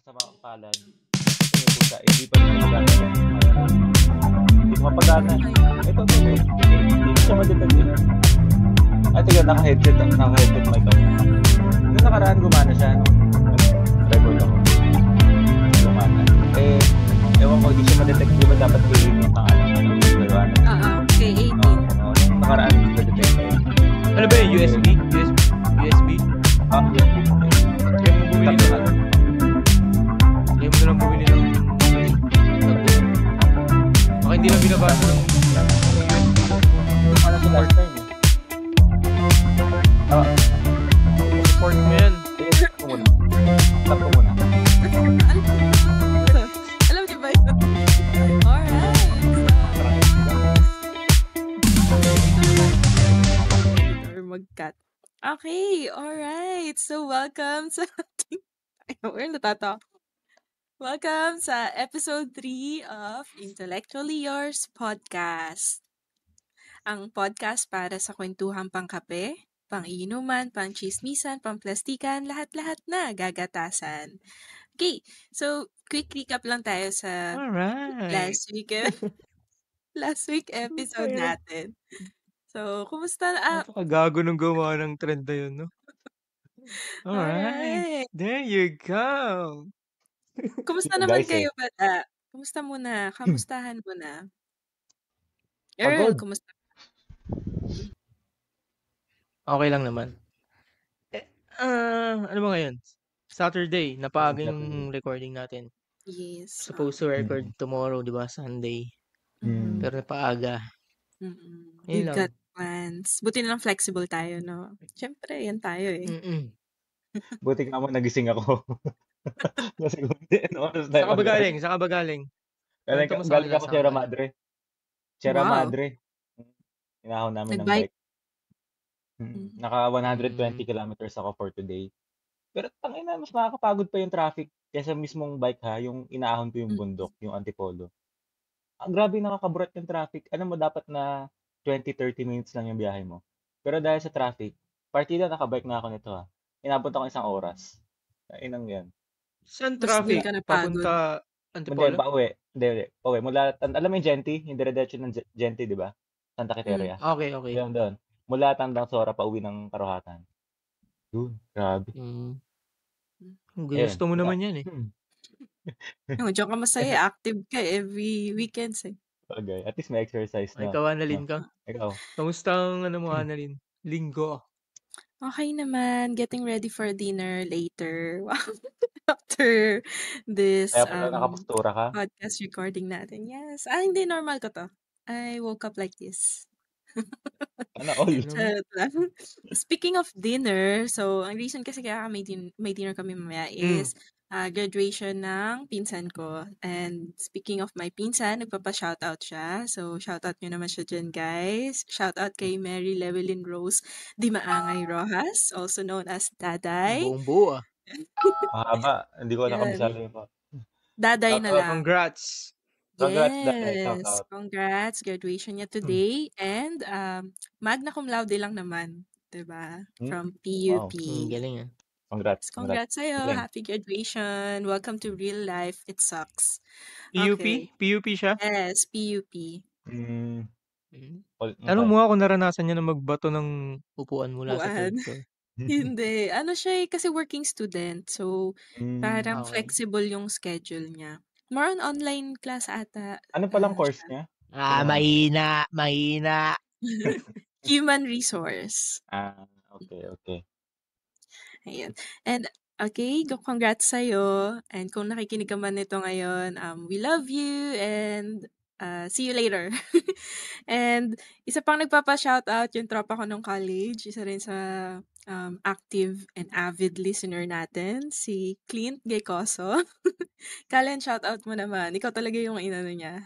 kasama ang palad. Yung pusa, hindi pa rin gumagana yung hindi ko mapagana. Ito, hindi ko siya madetect eh. Ay, tiga, naka-headset mic ako. Noong nakaraan, gumana siya. Record ako. Gumana. Eh, ewan ko, hindi siya madetect. Di ba dapat K18 yung pangalan? K18. Nung nakaraan, hindi ko detect. Ano ba yun? USB? USB? USB. Kaya mo bumili na lang. Kaya mo na lang bumili ng baka hindi lang binabasa ng USB. Ano sa last time eh? Support mo yan. Stop ko muna. Alam niyo ba yun? Alright. Mag-cut. Okay, alright. So, welcome sa ating... We're natatawa. Welcome sa episode 3 of Intellectually Yours Podcast. Ang podcast para sa kwentuhang pangkape, pang-iinuman, pang-chismisan, pang-plastikan, lahat-lahat na gagatasan. Okay, so quick recap lang tayo sa Alright. last week episode natin. So, kumusta na? Napakagago nung gawa ng trend na yun, no? Alright. There you go. Kumusta naman kayo, bata? Kumusta muna? Kamustahan mo na? Earl, kumusta? Okay lang naman. Ano ba ngayon? Saturday. Napaaga yung recording natin. Yes. Supposed to record tomorrow, di ba? Sunday. Pero napaaga. We've got plans. Buti na lang flexible tayo, no? Siyempre, yan tayo eh. Buti nga mo nagising ako. Kasi Saan ka ba galing? Galing ako Sierra Madre. Madre. Inahon namin ng bike. Naka 120 kilometers ako for today. Pero tangina, mas nakakapagod pa yung traffic kaysa mismong bike ha, yung inaahon ko yung bundok, yung Antipolo. Grabe nakakaburat yung traffic. Alam mo, dapat na 20-30 minutes lang yung biyahe mo. Pero dahil sa traffic, partida nakabike na ako nito ha. Inabot ako 1 oras. Inang yan. Saan traffic? Papunta Antipolo? Hindi, pauwi. Mula, alam mo yung Genti? Yung dire-diretso ng Genti, di ba? Santa Quiteria. Okay. Doon. Mula Tandang Sora, pauwi ng Karuhatan. Doon, grabe. Gusto mo naman yan eh. Diyan ka masaya, active ka every weekends eh. Okay, at least may exercise na. Ikaw, Annalyn ka? Ikaw. Kamusta ang Annalyn? Linggo. Okay naman, getting ready for dinner later. After this nakapustura ka? podcast recording natin. Yes. Hindi, normal ko to. I woke up like this. Speaking of dinner, so ang reason kasi kaya may dinner kami mamaya is graduation ng pinsan ko. And speaking of my pinsan, nagpapa-shoutout siya. So, shoutout nyo naman siya dyan, guys. Shoutout kay Mary Llewellyn Rose Di Maangay Rojas, also known as Daday. Buong buo ah. Mahaba. Hindi ko nakabisala yun pa. Daday na lang. Congrats. Congrats, Daday. Yes, congrats. Graduation niya today. And magna cum laude lang naman. Diba? From PUP. Wow. Galing ah. Congrats sa'yo. Happy graduation. Welcome to real life. It sucks. PUP? Okay. PUP siya? Yes, PUP. Tanong mo ako naranasan niya na magbato ng upuan mula sa third floor. Hindi. Ano siya kasi working student. So, parang flexible yung schedule niya. More on online class ata. Ano palang course niya? Mahina. Human resource. Okay. Ayan. And, okay, congrats sa'yo. And kung nakikinig ka man nito ngayon, we love you and see you later. And isa pang nagpapa-shoutout yung tropa ko nung college. Isa rin sa active and avid listener natin, si Clint Gaycoso. Kalen, shoutout mo naman. Ikaw talaga yung inano niya.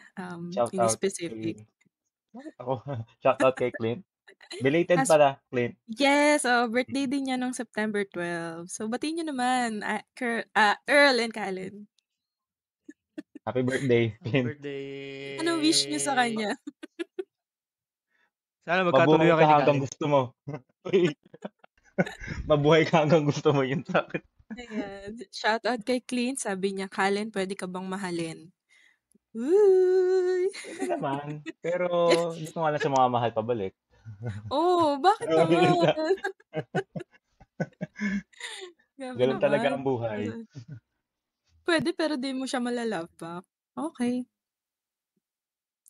In specific. Shoutout kay Clint. Belated pala, Clint. Yes, birthday din niya nung September 12. So, batiin niyo naman, Earl and Kalen. Happy birthday, Clint. Anong wish niyo sa kanya? Sana magkatuloy kayo ni hanggang gusto mo. Mabuhay ka hanggang gusto mo yun sa'kin. Ayan. Shoutout kay Clean. Sabi niya, Kalen, pwede ka bang mahalin? Uy! Pwede naman. Pero hindi ko nga lang siya mamahal pabalik. Bakit Pero yun naman? lang. Grabe Ganun talaga naman. ang buhay. Pwede, pero di mo siya malalove back. Okay.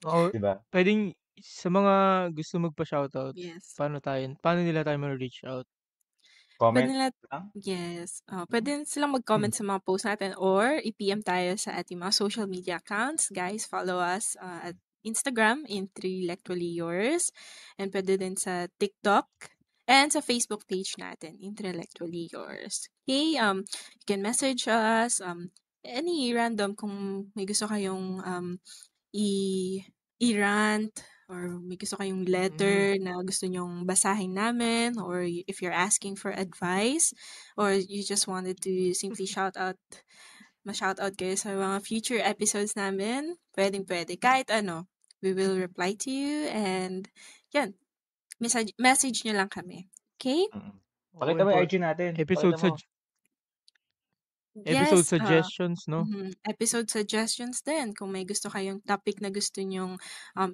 Oo, Diba? pwedeng sa mga gusto magpa-shoutout, Yes. paano nila tayo ma-reach out? Comment Pwede nila, lang? yes. Pwede silang mag-comment sa mga posts natin or i-PM tayo sa ating mga social media accounts. Guys, follow us at Instagram, Intellectually Yours. And pwede din sa TikTok and sa Facebook page natin, Intellectually Yours. Okay, you can message us, any random kung may gusto kayong i-rant or may gusto kayong letter na gusto nyong basahin namin or if you're asking for advice or you just wanted to simply ma-shoutout kayo sa mga future episodes namin, pwede. Kahit ano, we will reply to you and yan, message nyo lang kami. Okay? Pakita mo yung IG natin. Episode Pakita mo. episode Yes, suggestions, no? episode suggestions din. Kung may gusto kayong topic na gusto nyong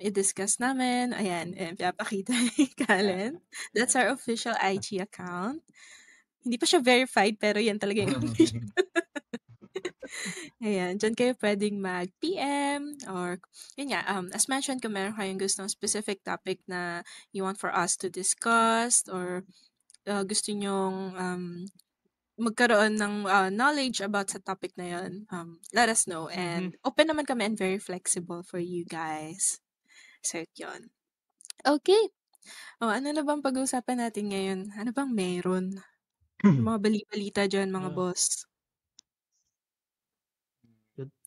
i-discuss namin, ayan, pinapakita ni Kalen. That's our official IG account. Hindi pa siya verified, pero yan talaga yung official. Ayan, dyan kayo pwedeng mag-PM or, yun nga, as mentioned, kung meron kayong gustong specific topic na you want for us to discuss or gusto nyong magkaroon ng knowledge about sa topic na yun, let us know. And open naman kami and very flexible for you guys. So, yun. Okay. Ano na bang pag-uusapan natin ngayon? Ano bang meron? Mga bali-balita dyan, mga boss.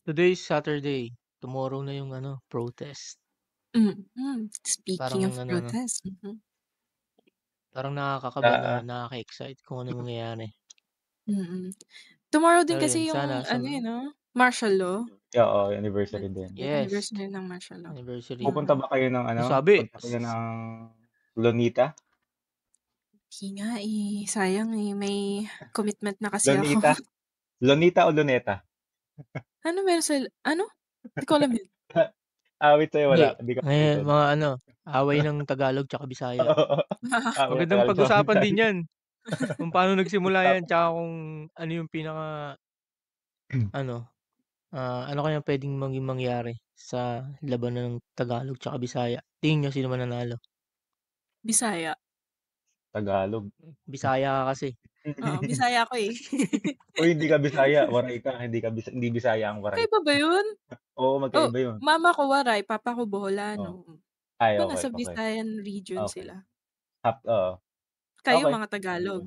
Today is Saturday. Tomorrow na yung protest. Speaking of protest. Parang nakakakaba na nakaka-excite kung ano mangyayari. Tomorrow din Pero kasi yun, yung sana, martial law. Oo, anniversary din. Yes. Anniversary ng martial law. Anniversary. Pupunta ba kayo ng Sabi. Punta kayo ng Lonita? Hindi nga sayang may commitment na kasi Lonita? ako. Lonita o Luneta? Ano meron sa, Hindi ko alam yun. Awit sa'yo, wala. Hindi ka mga away ng Tagalog tsaka Bisaya. Magandang Tagalog pag-usapan tsaka din yan. Kung paano nagsimula yan, tsaka kung ano yung pinaka, ano kaya pwedeng maging mangyari sa labanan ng Tagalog tsaka Bisaya. Tingin nyo sino mananalo? Bisaya. Tagalog. Bisaya ka kasi. Oo, Bisaya ako eh. Uy, hindi ka Bisaya. Waray ka. Hindi Bisaya ang waray. Magkaiba ba yun? Oo, magkaiba yun. Mama ko waray, papa ko Boholano. Ay, Diba okay. nasa Visayan region sila? Oo. Kayo Okay. mga Tagalog.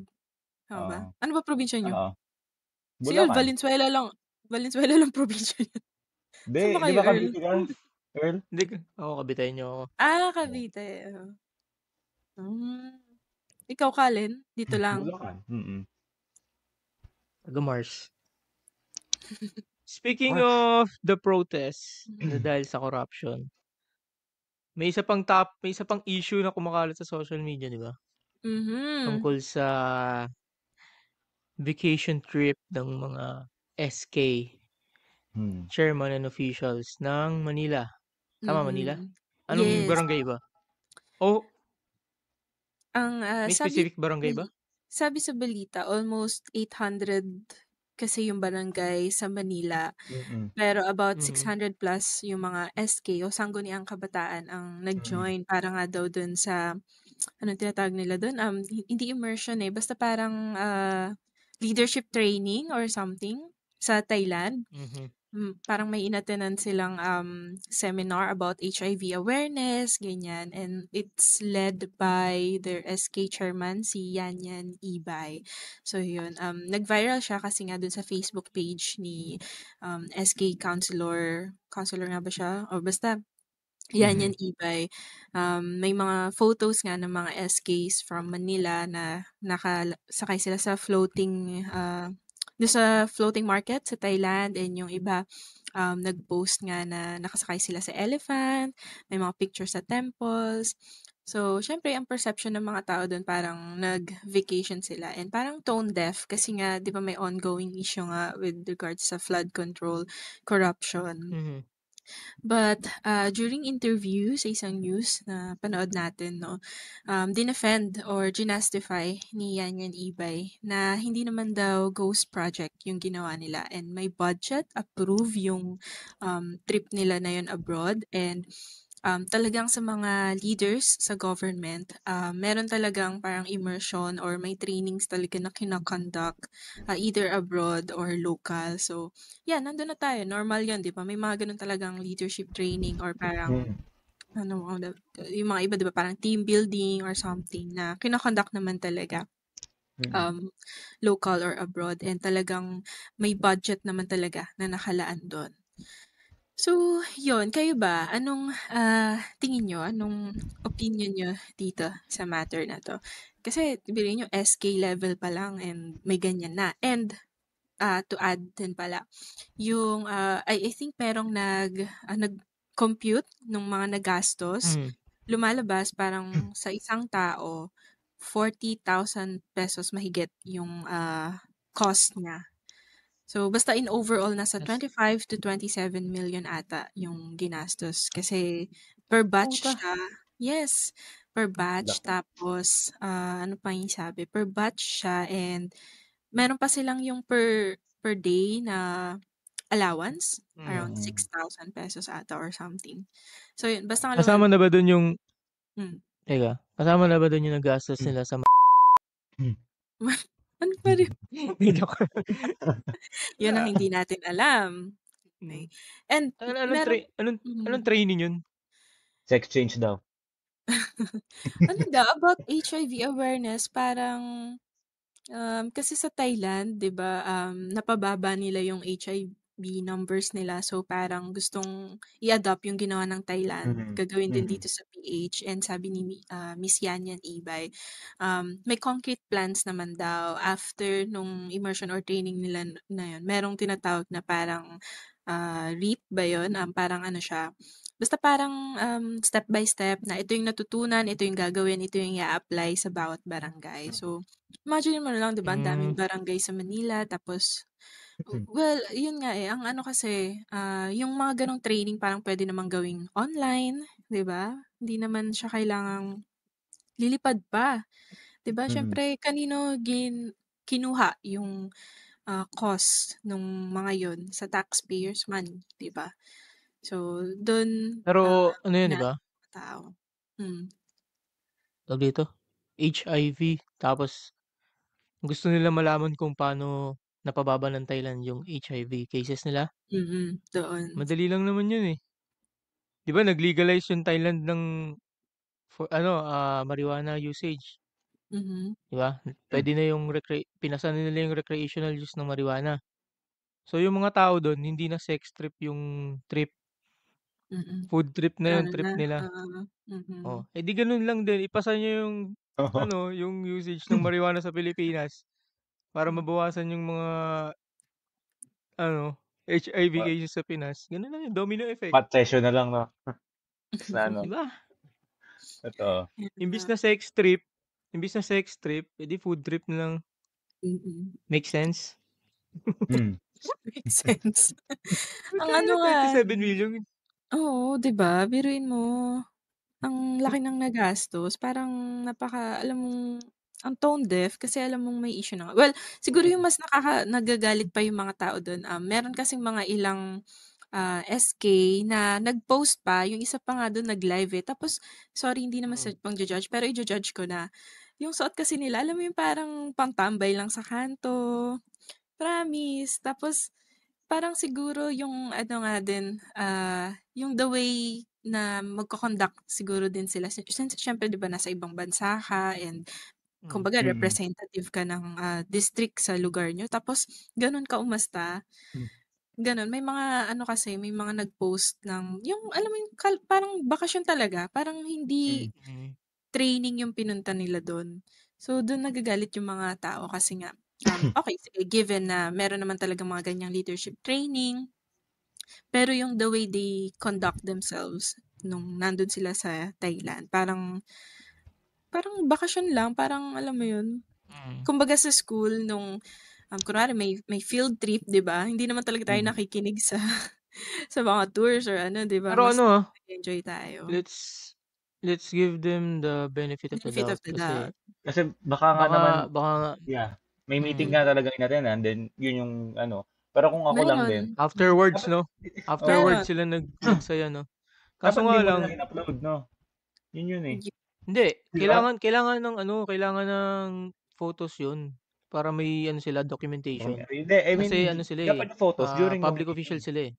Tama ba? Ano ba probinsya nyo? Oo. Si Earl, Bulacan. Valenzuela lang probinsya niya. Saan ba Di kayo, ba Earl? Cavite ka? Earl? Hindi, kabitayin nyo ako. Cavite. Ikaw, Kalen? Dito lang. Bulacan. Taga-Mars. Speaking of the protests na dahil sa corruption, may isa pang issue na kumakalat sa social media, di ba? Tungkol sa vacation trip ng mga SK chairman and officials ng Manila. Tama, Manila? Anong barangay ba? May specific barangay ba? Sabi sa balita, almost 800 kasi yung barangay sa Manila. Pero about 600 plus yung mga SK o Sangguniang Kabataan ang nag-join para nga daw dun sa, anong tinatawag nila dun? Hindi immersion basta parang leadership training or something sa Thailand. Parang may inatenan silang seminar about HIV awareness, ganyan. And it's led by their SK chairman, si Yanyan Ibay. So, yun. Nag-viral siya kasi nga dun sa Facebook page ni SK Councilor nga ba siya? O basta, Yanyan Ibay. May mga photos nga ng mga SKs from Manila na nakasakay sila sa floating market sa Thailand, and yung iba nag-post nga na nakasakay sila sa elephant, may mga pictures sa temples. So, syempre ang perception ng mga tao do'n parang nag-vacation sila and parang tone deaf kasi nga 'di ba may ongoing issue nga with regards sa flood control, corruption. Mhm. But, during interview sa isang news na panood natin 'no, dinefend or ginastify ni Yan Yan Ibay na hindi naman daw ghost project yung ginawa nila and may budget approve yung, trip nila na yun abroad and talagang sa mga leaders sa government, meron talagang parang immersion or may trainings talaga na kino-conduct, either abroad or local. So, yan nandun na tayo, normal yun 'di ba? May mga ganun talagang leadership training or parang ano, yung mga iba 'di ba parang team building or something na kino-conduct naman talaga, local or abroad and talagang may budget naman talaga na nakalaan dun. So, yun. Kayo ba, anong tingin nyo, anong opinion nyo dito sa matter na to? Kasi sabihin nyo, SK level pa lang and may ganyan na. And to add din pala, yung I think merong nag-compute nung mga nagastos, lumalabas parang sa isang tao, 40,000 pesos mahigit yung cost niya. So, basta in overall, nasa Yes. 25 to 27 million ata yung ginastos. Kasi per batch Puta. siya. Yes, per batch. Laki. Tapos, ano pa yung sabi? Per batch siya and meron pa silang yung per day na allowance. Around 6,000 pesos ata or something. So, yun. Basta Kasama na ba dun yung, teka, kasama na ba dun yung nagastos nila sa ano pa rin? joke. Yun ang hindi natin alam. Okay. And meron, Anong training yun? Sex change daw. ano daw, about HIV awareness, parang, kasi sa Thailand, 'di ba, napababa nila yung HIV numbers nila. So, parang gustong i-adopt yung ginawa ng Thailand, gagawin din dito sa PH. And sabi ni Miss Yan Yan Ibay, may concrete plans naman daw after nung immersion or training nila na yun. Merong tinatawag na parang REAP ba yun? Parang ano siya, basta parang step by step na ito yung natutunan, ito yung gagawin, ito yung i-apply sa bawat barangay. So, imagine mo na lang, 'di ba, ang daming barangay sa Manila tapos well, yun nga ang ano kasi, yung mga ganong training parang pwede namang gawing online, 'di ba? Hindi naman siya kailangang lilipad pa, 'di ba? Siyempre kanino kinuha yung cost nung mga yun sa taxpayers' money, 'di ba? So, dun Pero ano yun, di ba? tao. Tawag dito? HIV. Tapos gusto nila malaman kung paano napababa ng Thailand yung HIV cases nila. Doon. Madali lang naman yun eh. Di ba nag-legalize yung Thailand ng marijuana usage. Di ba? Pwede na yung pinasa nila yung recreational use ng marijuana. So yung mga tao doon, hindi na sex trip yung trip. Food trip na yung Ano trip na, nila. Oh, eh di ganun lang din. Ipasa niyo yung yung usage ng marijuana sa Pilipinas para mabawasan yung mga HIV cases sa Pinas. Ganun lang yung domino effect. Pot session na lang, no? Na ano. Di ba? Ito. Imbis na sex trip, edi food trip na lang. Make sense? Makes sense. Ang Magkano ano nga 27 million? oo, 'di ba? Biruin mo, ang laki ng nagastos. Parang alam mong ang tone deaf kasi alam mong may issue na nga. Well, siguro yung mas nagagalit pa yung mga tao dun, meron kasing mga ilang SK na nag-post pa, yung isa pa nga dun nag-live eh. Tapos, sorry, hindi naman sa pang-judge, pero i-judge ko na. Yung suot kasi nila, alam mo yung parang pangtambay lang sa kanto. Promise. Tapos, parang siguro yung ano nga din, yung the way na magko-conduct siguro din sila. Since syempre 'di ba nasa ibang bansa ka and kumbaga representative ka ng district sa lugar niyo tapos gano'n ka umasta. Gano'n. May mga ano kasi, may mga nag-post ng yung alam mo yung parang bakasyon talaga, parang hindi training yung pinunta nila do'n. So, do'n nagagalit yung mga tao kasi nga, okey sige given na meron naman talagang mga ganyang leadership training, pero yung the way they conduct themselves, nung nandun sila sa Thailand. Parang bakasyon lang, parang alam mo yun, kumbaga sa school nung, kunwari may field trip, 'di ba? Hindi naman talaga tayo nakikinig sa sa mga tours or ano, 'di ba? Pero Mas ano, enjoy tayo. let's give them the benefit of the Benefit of doubt the kasi doubt. Kasi baka nga naman, baka yeah, may meeting mm, nga talaga in-attendan, then yun yung ano. Pero kung ako lang din, Meron, afterwards, dapat, no? oo, Afterwards meron. sila nagsaya, no? Kaso dapat di nga mo na lang lang, in-upload, no? Yun eh. hindi, Di ba? kailangan ng photos yun para may ano sila, documentation. Hindi, I mean, Kasi ano sila eh, dapat photos during the public official meeting. sila eh.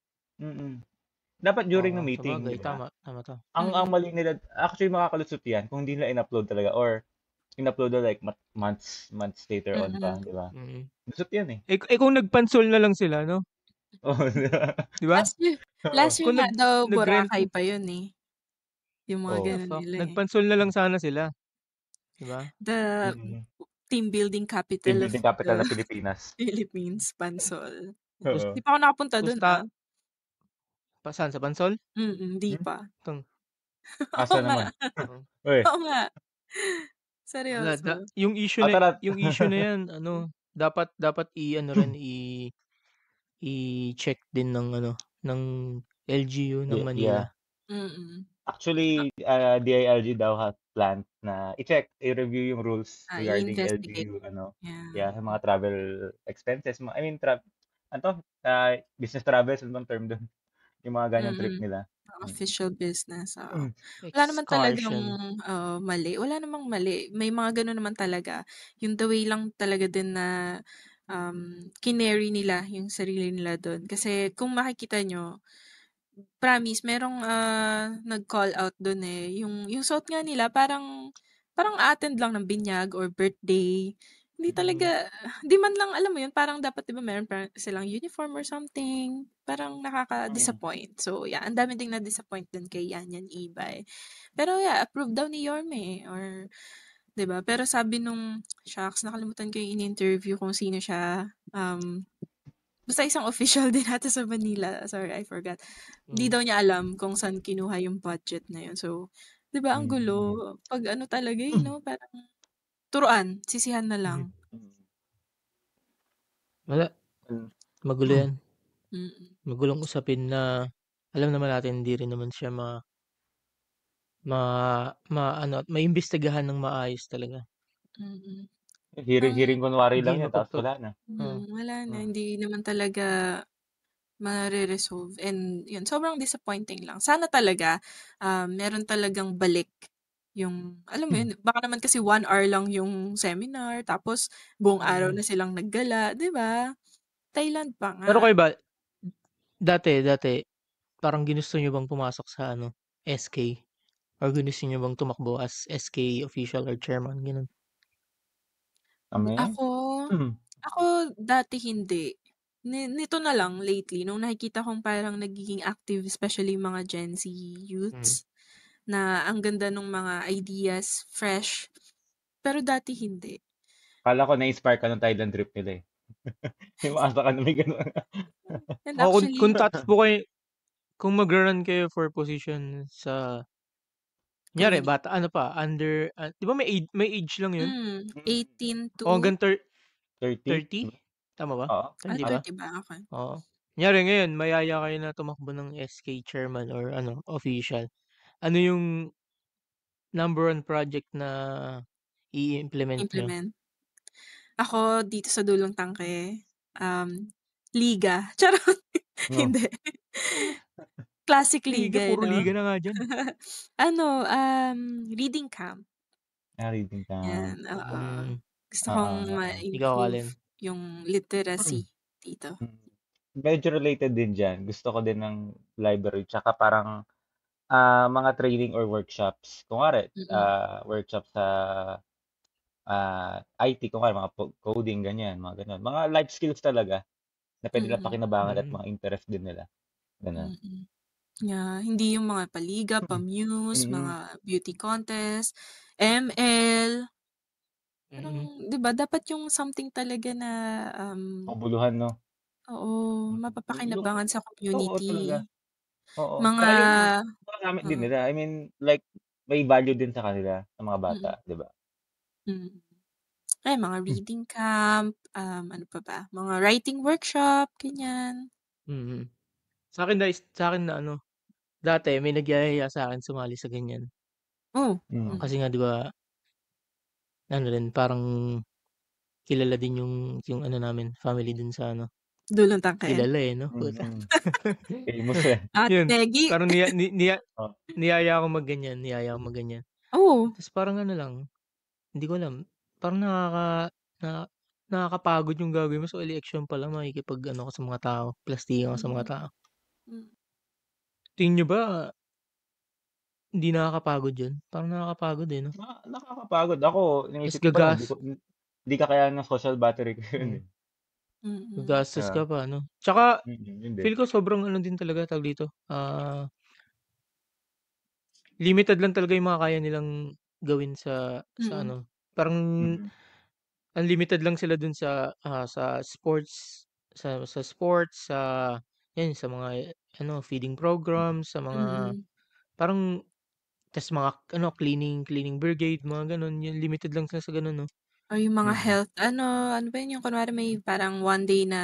Dapat during the Oo, meeting, sabagay, di ba? tama to. Ang Mm. mali nila, actually makakalusot yan kung hindi nila in-upload talaga or in-upload na like months later on pa, Mm. di ba? Mm. Lusot yan eh. Kung nagpansol na lang sila, no? Oo, di ba? Di ba? Oo. Last year Kung nga daw nag-rent, Boracay pa yun eh. Yung mga what the Oo. ganun fuck? nila eh. Nagpansol na lang sana sila. Di ba? The Mm. team building Team capital of building capital the ng Pilipinas. Philippines, Pansol. Tus, Oo. Di pa ako nakapunta dun tusta, ah. saan? Sa Pansol? Di Hmm? pa. Tong, Oo Asa nga. naman? oh. Uy, Oo nga. Wala, Seryoso. tara. yung issue na yan, ano, dapat ano rin, i-check din ng ano, ng LGU ng Manila. Yeah. Mm. Actually, DILG daw has planned na i-check, i-review yung rules regarding I-investigate. LGU, ano, Yeah. yeah, sa mga travel expenses. I mean, ano to, business travels, ano bang term doon? Yung mga ganyang trip Mm. nila. Official business, oo. Mm. Wala naman talagang, Excursion. mali. Wala namang mali. May mga gano'n naman talaga. Yung the way lang talaga din na, kinary nila yung sarili nila do'n. Kasi kung makikita niyo, promise merong, nag-call out do'n, eh. Yung suot nga nila parang a-attend lang ng binyag or birthday. Hindi Mm. talaga 'di man lang alam mo yun, parang dapat 'di ba meron pa silang uniform or something, parang Mm. nakaka-disappoint. So, yeah, ang dami ding na-disappoint dun kay Yan Ibay. Pero yeah, approve daw ni Yorme or 'di ba? Pero sabi nung shucks, nakalimutan ko yung in-interview kung sino siya, basta isang official din ata sa Manila, sorry I forgot. Di Mm. daw niya alam kung saan kinuha yung budget na yun. So, 'di ba ang Mm. gulo? 'Pag ano talaga, eh, 'no, parang turuan, sisihan na Mm. lang. Wala, magulo yan. Mm. Magulong usapin na alam naman natin hindi rin naman siya ano at maimbestigahan ng maayos talaga. Mm. Ang Hearing kunwari Hindi lang yan, tapos mapagpa wala na. wala na, oh. hindi naman talaga mare-resolve and yun, sobrang disappointing lang. Sana talaga, meron talagang balik yung alam mo yun, baka naman kasi 1 hour lang yung seminar tapos buong araw Mm. na silang naggala, 'di ba? Thailand pa nga. Pero kayo ba dati parang ginusto niyo bang pumasok sa ano, SK? Or ginusto niyo bang tumakbo as SK official or chairman, gano'n? Kami? Ako ako dati hindi. Nito na lang lately nung nakikita kong parang nagiging active especially yung mga Gen Z Mm. youths na ang ganda nung mga ideas, fresh. Pero dati hindi. Kala ko na-inspire ka ng Thailand trip nila eh. Umasa ka na may gano'n. And Oo, kung actually, tatakbo kayo, kung magra-run kayo for position sa kunyari community. bata ano pa, under 'di ba may age lang 'yun? 18 O to hanggang 30? 30? Tama ba? Oo. Hindi ba? 30 ba? Okay. Oo. Kunyari ngayon mayaya kayo na tumakbo ng SK chairman or ano, official. Ano yung number 1 project na i-implement niyo? Implement. Ako dito sa Dulong Tangke, liga. Charot. No. Hindi. Classic Liga, liga, eh, puro 'no? liga na nga diyan. Ano, reading camp. Reading camp. 'Yan, oo. Hmm, Gusto Oo, kong oo. ikaw ma-improve Alin? yung literacy dito. Medyo related din diyan. Gusto ko din ng library tsaka parang, mga training or workshops. Kunwari, Mm. workshop sa, IT, kunwari mga coding, ganyan, mga gano'n. Mga life skills talaga na puwede nilang Mm. pakinabangan at Mm. mga interest din nila, gano'n. Mm. Yeah, hindi yung mga paliga, pa-muse, Mm. mga beauty contest, ML. Parang Mm. 'di ba dapat yung something talaga na, Makabuluhan 'no? oo, Yung mapapakinabangan sa oo community. talaga. Oo. Mga Tsaka yung magagamit din oo. nila. I mean, like, may value din sa kanila, sa mga bata, Mm. 'di ba? Ay, mga reading camp, ano pa ba? Mga writing workshop, ganyan. Mm. Sa'kin na ano, dati may nagyayaya sa'kin sumali sa ganyan. Oh, Kasi nga 'di ba, ano rin parang kilala din yung ano namin, family dun sa ano, Dulong Tangkain. kilala, eh, 'no, puta. Mm. Famous, eh. Ate Yun, Negi. parang Oh. niyaya akong mag-ganyan. Oo. Ta's parang ano lang, hindi ko alam, parang na nakakapagod yung gagawin mo sa eleksyon pa lang makikipag-ano ka sa mga tao, plastikan ka sa mga Mm. tao. Mm. Tingin niyo ba hindi nakakapagod yun? Parang nakakapagod, eh, 'no? Nakakapagod. Ako, Ta's iniisip ko pa lang, hindi kakayanan ng social battery ko yun, hmm, eh. Mm. gagastos ka pa 'no? Tsaka Yun din. feel ko sobrang ano din talaga, tawag dito, limited lang talaga yung mga kaya nilang gawin sa Mm. ano, parang Mm. unlimited lang sila dun sa sports, sa 'yan, sa mga ano, feeding programs, sa mga Mm. parang ta's mga ano, cleaning brigade, mga gano'n, yung limited lang sila sa gano'n 'no? O yung mga Mm. health ano ba yun, yung kunwari may parang one day na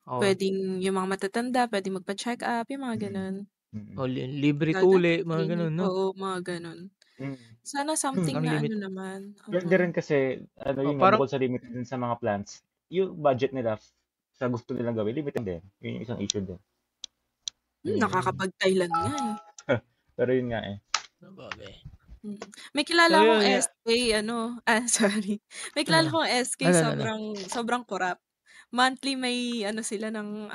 Oo, puwedeng yung mga matatanda puwedeng magpa-check-up, yung mga Mm. gano'n. Mm. libre tuli, Dagdag mga clinic, gano'n 'no? oo, mga gano'n. Mm. Sana something Parang na limit ano naman, Puwede oo. rin kasi ano, yun nga, parang bukod sa limited din sa mga plants, yung budget nila sa gusto nilang gawin, limited din. Yun yung isang issue din. mm, Nakakapag-Thailand nga, eh. Pero yun nga, eh. sabagay. May So kilala akong yun nga, SK ano, sorry. May kilala ano, akong SK ano? sobrang sobrang kurap. Monthly may ano sila ng,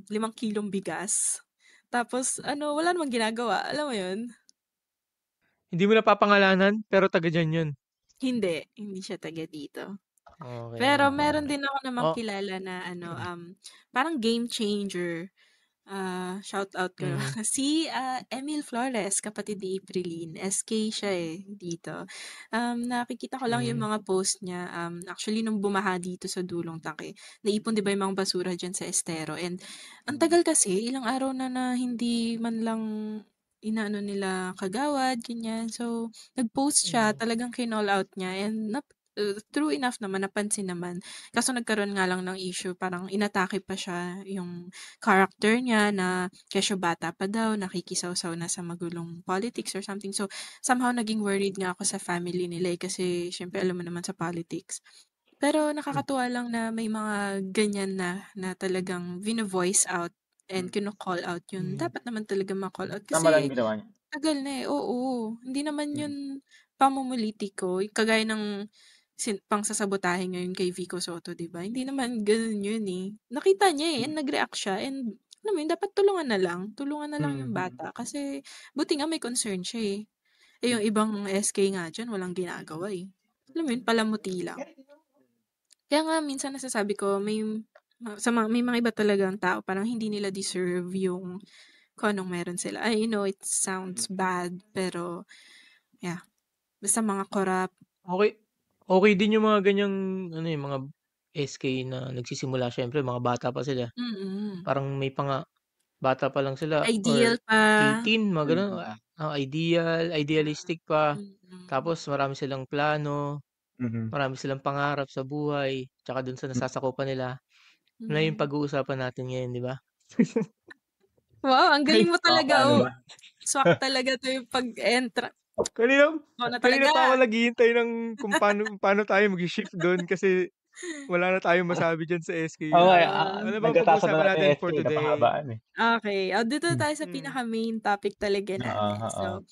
5 kilong bigas. Tapos ano, wala namang ginagawa, alam mo yun? Hindi mo napapangalanan, pero taga diyan yun. Hindi siya taga dito. Pero meron Okey. din ako namang Oh, kilala na ano, parang game changer. Shout out ko mm, si, Emil Flores, kapatid ni Aprilline, SK siya, eh, dito. Nakikita ko lang yung mm, mga post niya, actually nung bumaha dito sa Dulong Taki, naipon 'di ba yung mga basura diyan sa estero and ang Mm. tagal kasi, ilang araw na hindi man lang inaano nila kagawad, ganyan. So, nag-post siya, mm, talagang kinall out niya and true enough naman, napansin naman. Kaso nagkaroon nga lang ng issue, parang inatake pa siya, yung character niya na kesyo bata pa daw, nakikisawsaw na sa magulong politics or something. So, somehow naging worried nga ako sa family nila, eh, kasi siyempre alam mo naman sa politics. Pero nakakatuwa lang na may mga ganyan na talagang vino-voice out and kino-call out yun. mm, Dapat naman talaga ma-call out Tama lang kasi yung ginawa niya. tagal na, eh, oo. Hindi naman Mm. yun pamumulitiko, kagaya ng pangsasabotahe ngayon kay Vico Soto, 'di ba? Hindi naman gano'n yun, eh. Nakita niya, eh, and nag-react siya and alam mo yun, dapat tulungan na lang yung Mm. bata kasi buti nga may concern siya, eh. Eh, yung ibang SK nga diyan walang ginagawa, eh. Alam mo yun, palamuti lang. Kaya nga minsan nasasabi ko may mga iba talagang tao parang hindi nila deserve yung kung anong meron sila. I know it sounds bad, pero yeah, basta mga korap. okey okey din yung mga ganyang ano, eh, mga SK na nagsisimula, siyempre mga bata pa sila. Mm. Parang may bata pa lang sila Ideal or pa. 18, mga gano'n, Mm. idealistic pa. Mm. Tapos marami silang plano, Mm. marami silang pangarap sa buhay, tsaka dun sa Mm. nasasakupan nila. Na yung Mm. pag-uusapan natin ngayon, 'di ba? Wow, ang galing Ay, mo Oo, talaga, paano oh. ba? Swak talaga 'to yung kanina ikaw na kanina talaga. pa ako naghihintay ng kung paano tayo magshi-shift dun kasi wala na tayong masabi diyan sa SK, Oo nga, Oo. ano bang nagkatasan na pag-uusapan natin natin yung SK, for today? napahabaan, eh. Okay, dito Hmm. tayo sa Hmm, pinaka-main topic talaga Oo, natin. oo. So,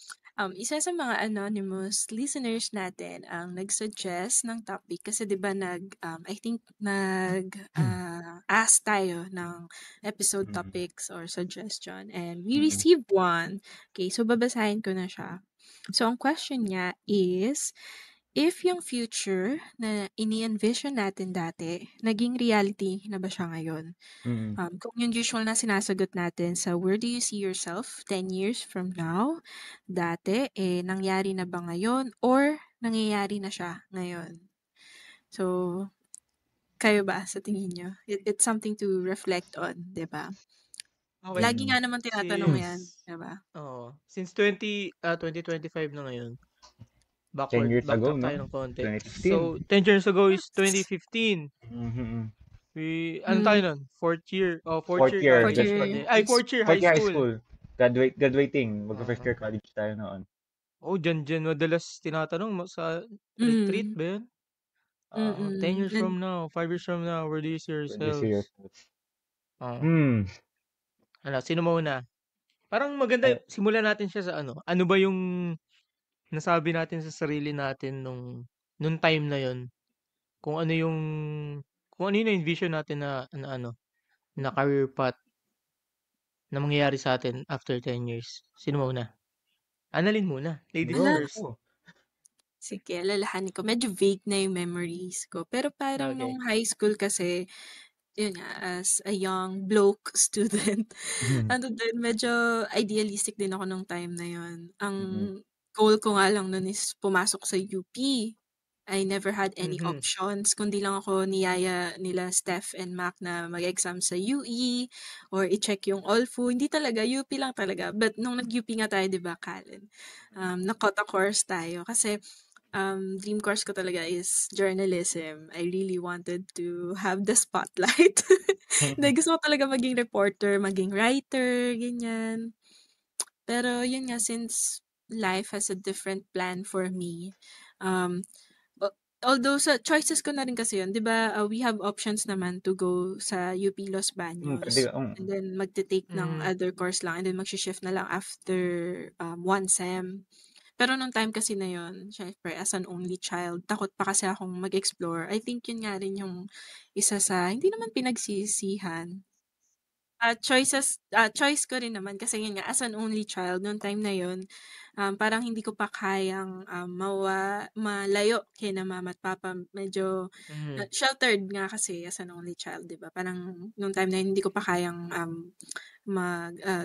isa sa mga anonymous listeners natin ang nag-suggest ng topic kasi 'di ba I think ask tayo ng episode Mm. topics or suggestion and we Mm. received one. Okay, so babasahin ko na siya. So, ang question niya is, if yung future na ini-envision natin dati, naging reality na ba siya ngayon? Mm. Kung yung usual na sinasagot natin sa where do you see yourself 10 years from now, dati, nangyari na ba ngayon or nangyayari na siya ngayon? So, kayo ba sa tingin nyo? It's something to reflect on, di ba? Okay. Lagi nga naman tinatanong yan, Since, diba? since 2025 na ngayon, 10 years ago, backtrack tayo no? ng konti. 2015. So, 10 years ago is 2015. Mhm. Ano tayo nun? Fourth year Fourth college year. Fourth pa year. din. Ay, fourth year Fourth high year high school. school. Graduating. Mag-first year Oo. college tayo noon. Dyan madalas tinatanong sa retreat Mm. ba yun? 10 Mm. years from now, 5 years from now, where do you see Where do you see yourselves? yourself? Sino mauna? Parang maganda, simulan natin siya sa ano. Ano ba yung nasabi natin sa sarili natin nung time na yon? Kung ano yung na-envision natin na career path na mangyayari sa atin after 10 years. Sino muna? Annalyn muna. Ladies Ala, first. sige, alalahanin ko. Medyo vague na yung memories ko. Pero parang Okay. nung high school kasi, yun nga, as a young bloke student, ano din, medyo idealistic din ako nung time na yun. Ang goal ko nga lang nun is pumasok sa UP. I never had any options, kundi lang ako niyaya nila Steph and Mac na mag-exam sa UE or i-check yung ALFU. Hindi talaga, UP lang talaga. But nung nag-UP nga tayo, di ba, Kalin? Nakota course tayo kasi dream course ko talaga is journalism. I really wanted to have the spotlight. Hindi, gusto ko talaga maging reporter, maging writer, ganyan. Pero yun nga, since life has a different plan for me, although sa choices ko na rin kasi yun, 'di ba, we have options naman to go sa UP Los Baños and then magte-take ng other course lang and then magshi-shift na lang after 1 sem. Pero nung time kasi na yun, syempre as an only child, takot pa kasi akong mag-explore. I think yun nga rin yung isa sa hindi naman pinagsisisihan. Choice ko rin naman kasi yun nga, as an only child, nung time na yun, parang hindi ko pa kayang malayo kina mama at papa. Medyo sheltered nga kasi as an only child, di ba? Parang nung time na yun, hindi ko pa kayang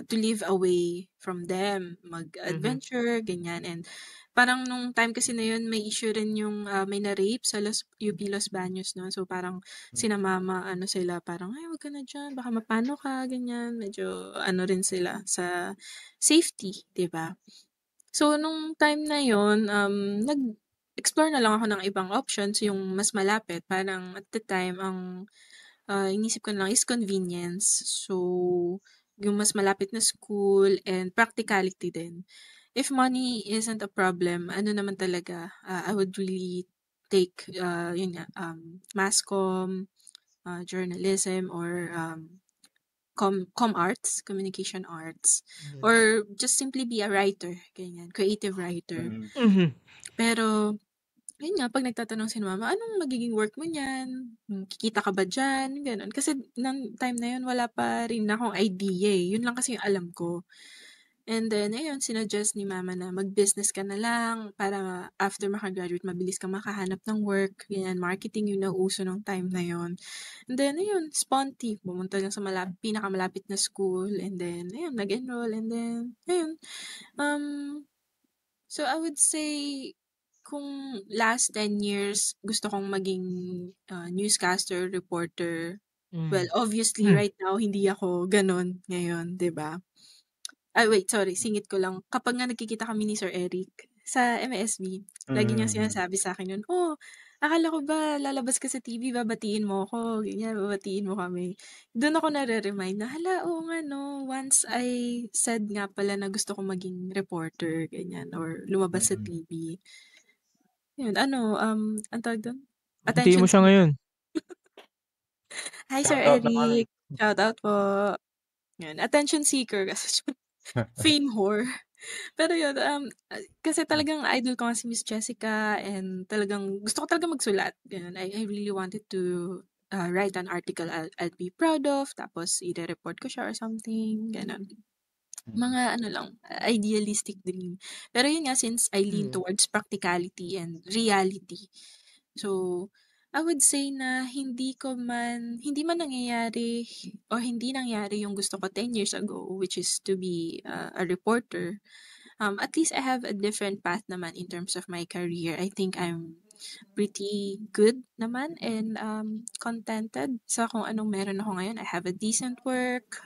to live away from them, mag-adventure, ganyan. And parang nung time kasi na yun, may issue rin yung may na-rape sa UP Los Baños, no? So parang sina mama, sila, parang, ay, wag ka na dyan, baka mapano ka, ganyan. Medyo, rin sila sa safety, di ba? So, nung time na yun, nag-explore na lang ako ng ibang options, yung mas malapit. Parang, at the time, ang inisip ko na lang is convenience. So, yung mas malapit na school and practicality din. If money isn't a problem, ano naman talaga, I would really take, yun nga, mass comm, journalism, or com arts, communication arts, or just simply be a writer, ganyan, creative writer. Pero, yun nga, pag nagtatanong si mama, anong magiging work mo niyan? Kikita ka ba dyan? Ganon. Kasi, nang time na yun, wala pa rin akong idea eh. Yun lang kasi yung alam ko. And then, ayun, sinuggest ni mama na mag-business ka na lang para after makagraduate, mabilis ka makahanap ng work. Ganyan, marketing yung nauso nung time na yun. And then, ayun, sponty. Pumunta lang sa pinakamalapit na school. And then, ayun, nag-enroll. And then, ayun. So, I would say, kung last 10 years, gusto kong maging newscaster, reporter. Well, obviously, right now, hindi ako ganun ngayon, 'di ba? Wait, sorry, singit ko lang. Kapag nga nagkikita kami ni Sir Eric sa MSB, lagi niyang sinasabi sa akin yun, akala ko ba lalabas ka sa TV, babatiin mo ako, ganyan, babatiin mo kami. Doon ako nare-remind na, hala, oo nga no, once I said nga pala na gusto ko maging reporter, ganyan, or lumabas sa TV. Yun, ang tawag doon? Batiin mo siya ngayon. Hi, Sir Eric. Shout out po. Yun, attention seeker kasi fame whore. Pero yun, kasi talagang idol ko nga si Miss Jessica and talagang gusto ko talaga magsulat. Ganun. I really wanted to write an article I'll be proud of, tapos i-report ko siya or something, ganun. Mga idealistic dream. Pero yun nga, since I lean towards practicality and reality, so I would say na hindi man nangyayari or hindi nangyari yung gusto ko 10 years ago, which is to be a reporter. At least I have a different path naman in terms of my career. I think I'm pretty good naman and contented sa kung anong meron ako ngayon. I have a decent work.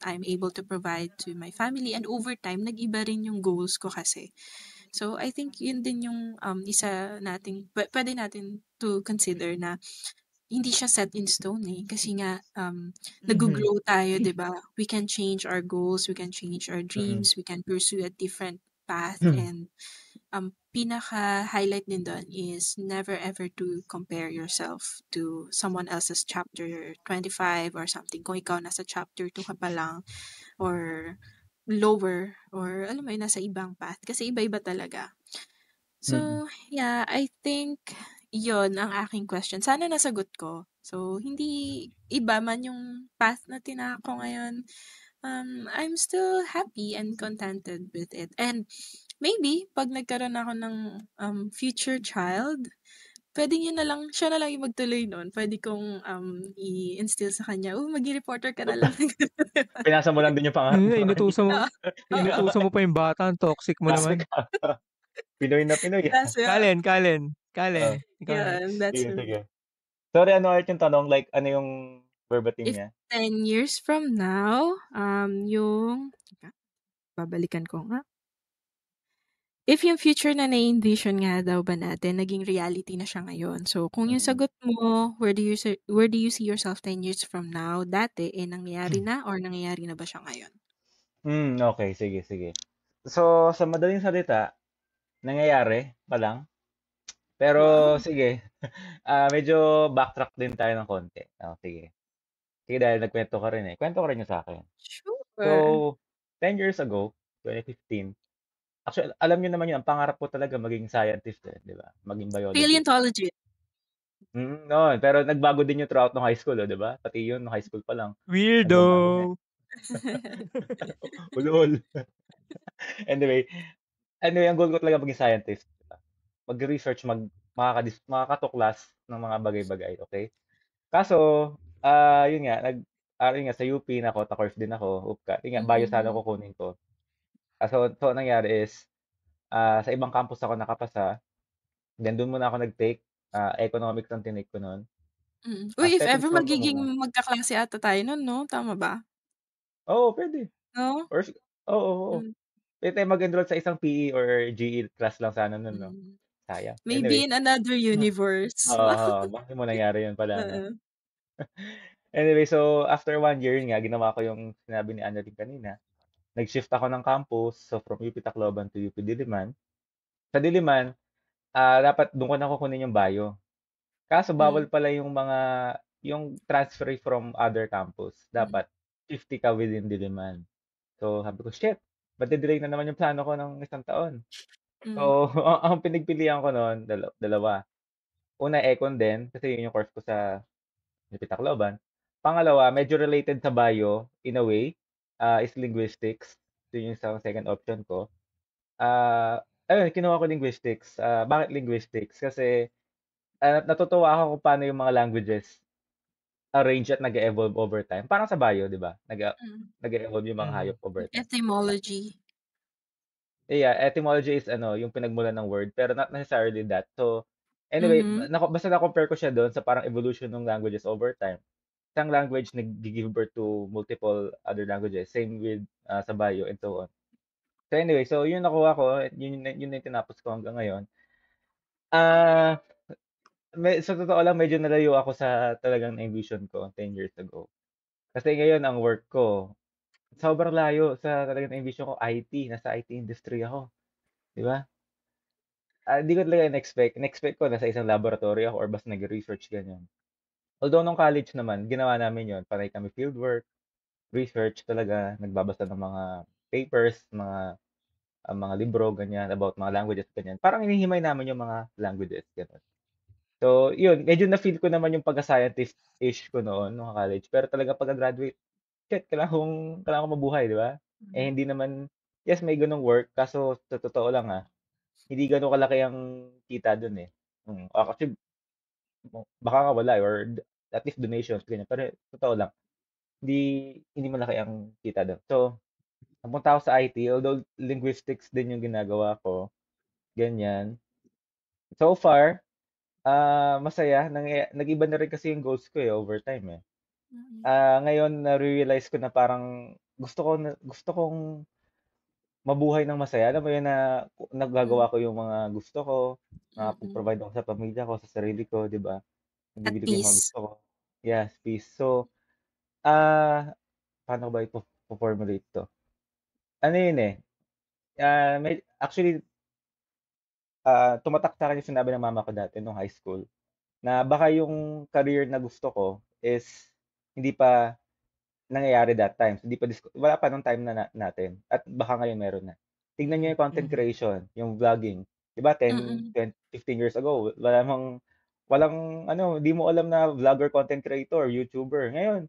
I'm able to provide to my family and over time nag-iba rin yung goals ko kasi. So I think yun din yung isa nating pwede natin to consider na hindi siya set in stone eh. Kasi nga, nag-grow tayo, di ba? We can change our goals, we can change our dreams, we can pursue a different path. And pinaka-highlight din doon is never ever to compare yourself to someone else's chapter 25 or something. Kung ikaw nasa chapter 2 ka pa lang or lower or alam mo yun, nasa ibang path. Kasi iba-iba talaga. So, yeah, I think yon ang aking question. Sana nasagot ko. So, hindi iba man yung path na tinako ngayon. I'm still happy and contented with it. And maybe, pag nagkaroon ako ng future child, pwede siya na lang yung magtuloy nun. Pwede kong i-instill sa kanya, maging reporter ka na lang. Pinasa mo lang din yung pangarap mo. Inutusan mo pa yung bata. Ang toxic mo naman. Pinoy na Pinoy. Kalen. Ikaw that's sige. Sorry, ano ulit yung tanong? Like, ano yung verbatim if niya? 10 years from now, babalikan ko nga. If yung future na na-envision nga daw ba natin, naging reality na siya ngayon. So, kung yung sagot mo, where do you see yourself 10 years from now? Dati, nangyayari na or nangyayari na ba siya ngayon? Okay. Sige. So, sa madaling salita, nangyayari pa lang. Pero, sige. Medyo backtrack din tayo ng konti. Sige. Sige, dahil nagkwento ka rin eh. Kwento ka rin yung sa akin. Sure. So, 10 years ago, 2015, actually, alam niyo naman yun, ang pangarap ko talaga maging scientist di ba? Maging biologist. Paleontology. No, pero nagbago din yung throughout ng high school, di ba? Pati yun, high school pa lang. Weirdo! Ulol. Anyway, ang goal ko talaga maging scientist. Diba? Mag-research, makakatuklas ng mga bagay-bagay, okay? Kaso, yun nga, sa UP na ako, ta-course din ako, UPCA. Yun nga, bio sana kukunin ko. Kaso, so nangyari is, sa ibang campus ako nakapasa, then doon muna ako nag-take, economics ang tinake ko noon. Uy, if ever magiging magkaklase ata tayo nun, no? Tama ba? Oo, pwede. No? Oo. Pwede tayo mag-enroll sa isang PE or GE class lang sana nun, no? Sayang. Maybe Anyway. in another universe. Bakit mo nangyari yun pala, no? Anyway, so after 1 year nga, ginawa ko yung sinabi ni Annalyn kanina. Nag-shift ako ng campus, so from UP Tacloban to UP Diliman. Sa Diliman, dapat doon ko na kukunin yung bio. Kaso bawal pala yung transfer from other campus. Dapat 50 ka within Diliman. So sabi ko, shit, delay na naman yung plano ko ng isang taon. So, ang pinagpilian ko noon, dalawa. Una, econ din, kasi yun yung course ko sa UP Tacloban. Pangalawa, medyo related sa bio, in a way, is linguistics. Yun yung second option ko. Ayun, kinuha ko linguistics. Bakit linguistics? Kasi natutuwa ako kung paano yung mga languages arrange at nag-evolve over time. Parang sa bio, di ba? Nag-evolve yung mga hayop over time. Etymology. Yeah, etymology is yung pinagmulan ng word, pero not necessarily that. So, anyway, basta na-compare ko siya doon sa parang evolution ng languages over time. Isang language nag-give birth to multiple other languages. Same with sa bio and so on. So anyway, yun nakuha ko, yun yung tinapos ko hanggang ngayon. Sa totoo lang, medyo nalayo ako sa talagang na-envision ko 10 years ago. Kasi ngayon, ang work ko, sobrang layo sa talagang na-envision ko, IT. Nasa IT industry ako. Di ba? Hindi ko talaga in-expect. In-expect ko nasa isang laboratory ako or basta nag-research ganyan. Although nung college naman, ginawa namin yon. Panay kami fieldwork, research talaga, nagbabasa ng mga papers, mga libro, ganyan, about mga languages, ganyan. Parang hinihimay namin yung mga languages, ganyan. So, yun, medyo na-feel ko naman yung pagka-scientist-ish ko noon, nung college. Pero talaga pagka-graduate, shit, kailangan kong mabuhay, di ba? Hindi naman, yes, may ganung work, kaso sa totoo lang hindi ganun kalaki ang kita dun eh. Kasi baka nga wala or at least donations, ganyan. Pero totoo lang, hindi malaki ang kita dun. So, napunta ako sa IT, although linguistics din yung ginagawa ko, ganyan. So far, Masaya. Nag-iba na rin kasi yung goals ko over time eh. Ngayon na-realize ko na parang gusto kong mabuhay ng masaya. Alam mo yun na nagagawa ko yung mga gusto ko, nakapag-provide ako sa pamilya ko, sa sarili ko, di ba? At Nabibili ko yung mga peace. gusto ko. Yes, peace. So, paano ko ba ipo-formulate to? Ano yun eh? Actually, tumatak sa akin yung sinabi ng mama ko dati nung high school na baka yung career na gusto ko is hindi pa nangyayari that time. Hindi pa wala pa nung time na natin. At baka ngayon meron na. Tignan niyo yung content creation, yung vlogging. 'Di ba 10, 20, 15 years ago, walang hindi mo alam na vlogger, content creator, YouTuber. Ngayon,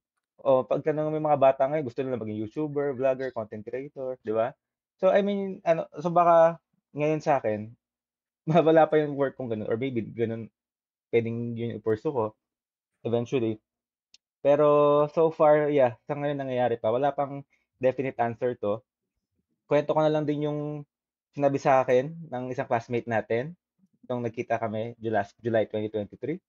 pagka may mga bata ngayon gusto nila maging YouTuber, vlogger, content creator, 'di ba? So I mean, so baka ngayon sa akin, wala pa yung work kong ganun or maybe ganun pwedeng yun yung pursue ko eventually. Pero so far, yeah, sa ngayon nangyayari pa. Wala pang definite answer to. Kwento ko na lang din yung sinabi sa akin ng isang classmate natin nung nagkita kami last July 2023.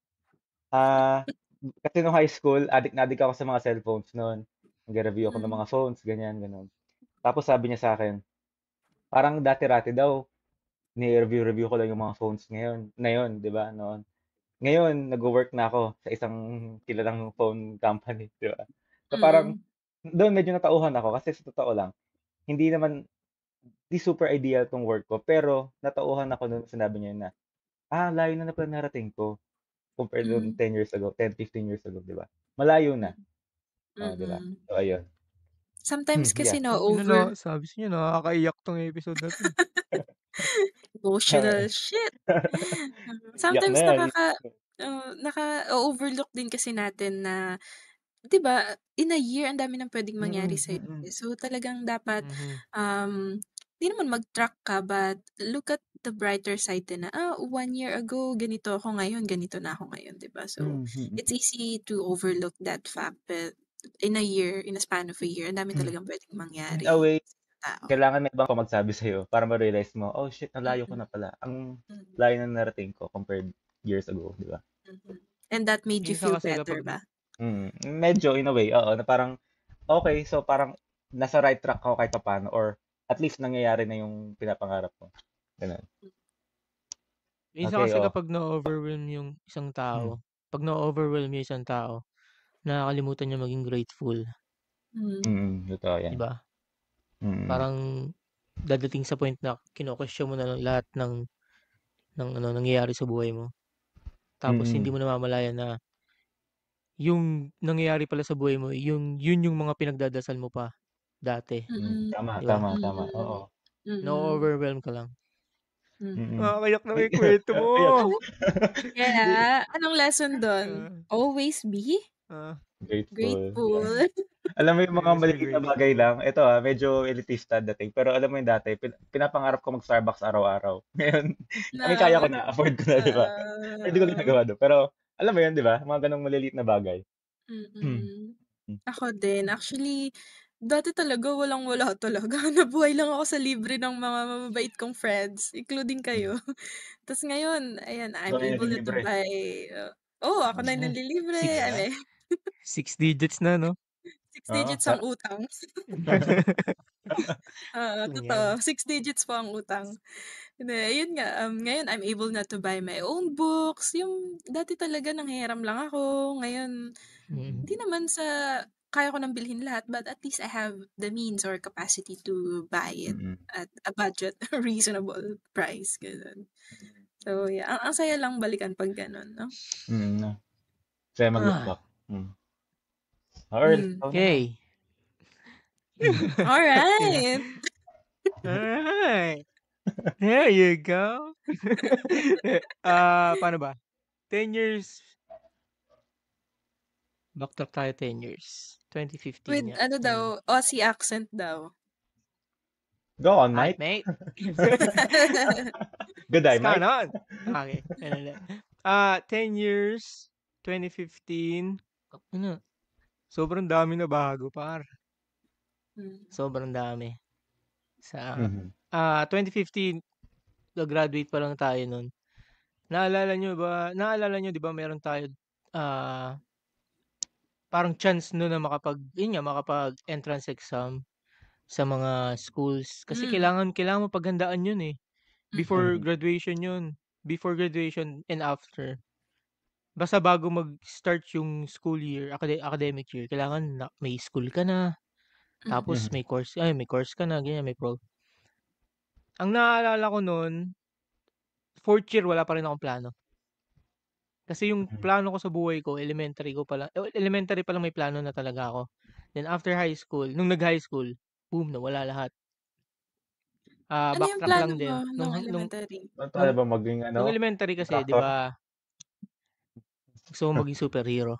Kasi nung high school, addict na addict ako sa mga cellphones noon. Nag-review ako ng mga phones, ganyan, ganun. Tapos sabi niya sa akin, parang dati-rati daw, ni-review ko lang yung mga phones na yun, di ba, noon. Ngayon, nag-work na ako sa isang kilalang phone company, di ba? So parang, doon medyo natauhan ako kasi sa totoo lang, hindi naman, di super ideal tong work ko, pero natauhan ako nung sinabi niya na, layo na pala narating ko compared to 10 years ago, 10, 15 years ago, di ba? Malayo na. Di ba? So, ayun. Sometimes kasi Yeah. Sabi niyo, nakakaiyak tong episode na to. Emotional shit. Yak na Sometimes yan. naka-overlook din kasi natin na, 'di ba, in a year ang dami ng pwedeng mangyari sa'yo. So talagang dapat, di naman mag-track ka, but look at the brighter side din na, 1 year ago ganito ako ngayon, ganito na ako ngayon, 'di ba? So it's easy to overlook that fact, but in a span of a year, ang dami talagang pwedeng In a mangyari way, sa tao. kailangan may ibang magsabi sa'yo para ma-realize mo, oh shit, nalayo ko Mm, na pala. Ang mm, layo na narating ko compared years ago, di ba? and that made you Minsan feel kasi better kapag ba? Medyo in a way, oo, na parang, okay, so parang nasa right track ako kahit paano or at least nangyayari na yung pinapangarap ko. Ganun. minsan Okay, kasi kapag na-overwhelm yung isang Hmm. tao, pag na-overwhelm yung isang tao, nakakalimutan niya maging grateful, Totoo 'di yan. ba? Mm. Parang dadating sa point na kino-question mo na lang lahat ng nangyayari sa buhay mo. Tapos hindi Mm. mo namamalayan na yung nangyayari pala sa buhay mo, yun yung mga pinagdadasal mo pa dati, Tama, 'di ba? tama, tama. Oo. Na-overwhelm ka lang. Mm. Nakakayak na Ay, yung kwento mo. ayan. Kaya, anong lesson dun? Ah, Always be Grateful. Yan. grateful. Alam mo yung mga always be maliliit na bagay grateful. lang. Ito medyo elitista dating. Pero alam mo yung dati, pinapangarap ko mag-Starbucks araw-araw. Ngayon, I mean, kaya ko Na, na, afford ko na, di ba? Pero hindi ko na nagawa doon. Pero, alam mo yun, di ba? Mga ganong maliliit na bagay. Ako din. Actually, dati talaga walang-wala talaga. Nabuhay lang ako sa libre ng mga mababait kong friends, including kayo. Tapos ngayon, ayan, I'm Ikaw na able na to nililibre. buy, ako na yung nanlilibre. Six, Ano eh, 6 digits na, no? 6 digits ang utang. Oo, totoo. Yan. 6 digits po ang utang. Hindi, ayun nga, ngayon I'm able na to buy my own books. Yung dati talaga nanghihiram lang ako. Ngayon, Mm. hindi naman sa kaya ko nang bilhin lahat, but at least I have the means or capacity to buy it at a budget, reasonable price, ganun. So, yeah, ang saya lang balikan 'pag gano'n, 'no? Kaya mag-look Ah, back. Earl, ikaw naman. okay. Alright! Alright. There you go. Paano ba? 10 years. Backtrack tayo 10 years. 2015 With nga. ano daw, Aussie accent daw. Go on, Alright, Mike. mate. Good day, What's going Mike. on? Okay. 10 years, 2015. Ano? Sobrang dami na bago, par. Sobrang dami. Sa 2015, graduate pa lang tayo nun. Naalala nyo, di ba meron tayo, parang chance no na makapag-entrance exam sa mga schools. Kasi kailangan mo paghandaan yun eh. Before graduation yun. Before graduation and after. Basta bago mag-start yung school year, academic year, kailangan may school ka na. Tapos may course ka na, ganyan, may pro. Ang naalala ko noon, 4th year wala pa rin akong plano. Kasi yung plano ko sa buhay ko, elementary pa lang may plano na talaga ako. Then after high school, nung nag-high school, boom, nawala lahat. Ano yung Backtrack plano lang din. mo nung elementary? Ano ba maging Nung elementary kasi, di ba, gusto mo maging superhero.